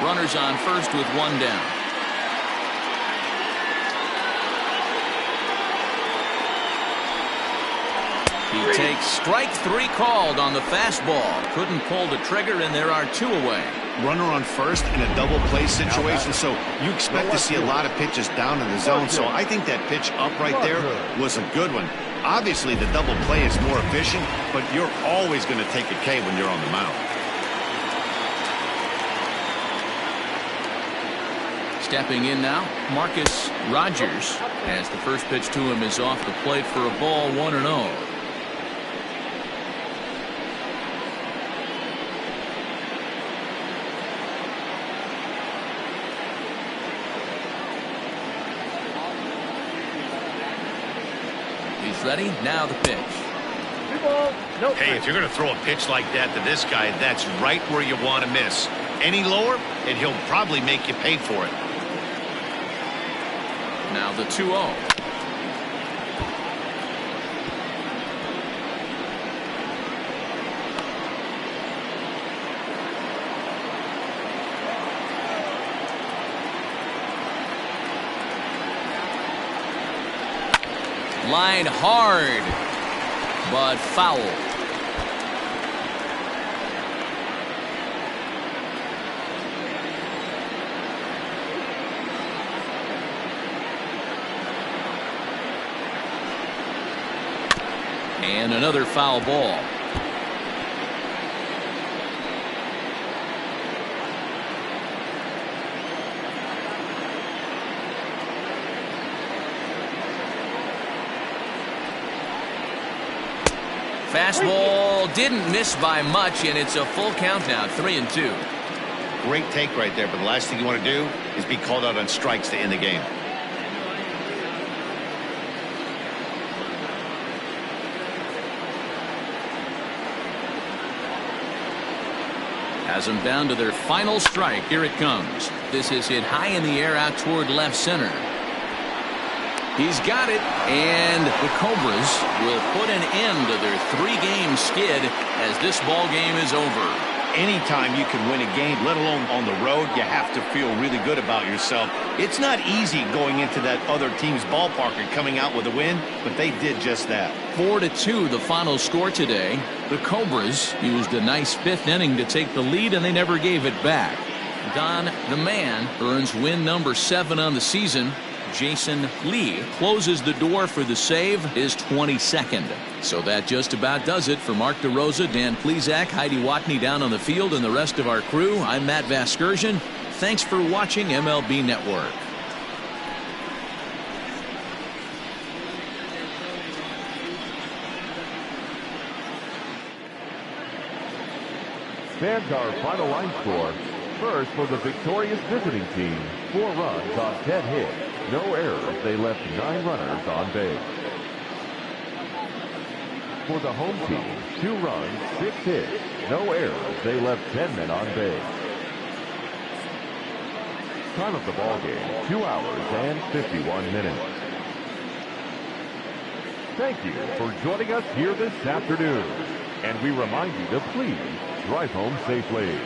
Runners on first with one down. He takes strike 3 called on the fastball. Couldn't pull the trigger, and there are 2 away.
Runner on first in a double play situation, so you expect to see a lot of pitches down in the zone. So I think that pitch up right there was a good one. Obviously, the double play is more efficient, but you're always going to take a K when you're on the mound.
Stepping in now, Marcus Rogers, as the first pitch to him is off the plate for a ball, 1-0. He's ready. Now the pitch.
Hey, if you're going to throw a pitch like that to this guy, that's right where you want to miss. Any lower, and he'll probably make you pay for it.
Now the 2-0. Line hard, but foul. And another foul ball. Fastball didn't miss by much, and it's a full count now, 3-2.
Great take right there, but the last thing you want to do is be called out on strikes to end the game.
Has them down to their final strike. Here it comes. This is hit high in the air out toward left center. He's got it, and the Cobras will put an end to their 3-game skid as this ball game is over.
Anytime you can win a game, let alone on the road, you have to feel really good about yourself. It's not easy going into that other team's ballpark and coming out with a win, but they did just that.
4-2 the final score today. The Cobras used a nice 5th inning to take the lead, and they never gave it back. Don the Man earns win number 7 on the season. Jason Lee closes the door for the save, his 22nd. So that just about does it for Mark DeRosa, Dan Plesac, Heidi Watney down on the field, and the rest of our crew. I'm Matt Vasgersian. Thanks for watching MLB Network.
Fans, our final line score. First for the victorious visiting team, 4 runs on 10 hits. No errors. They left 9 runners on base. For the home team, 2 runs, 6 hits. No errors. They left 10 men on base. Time of the ball game, 2 hours and 51 minutes. Thank you for joining us here this afternoon. And we remind you to please drive home safely.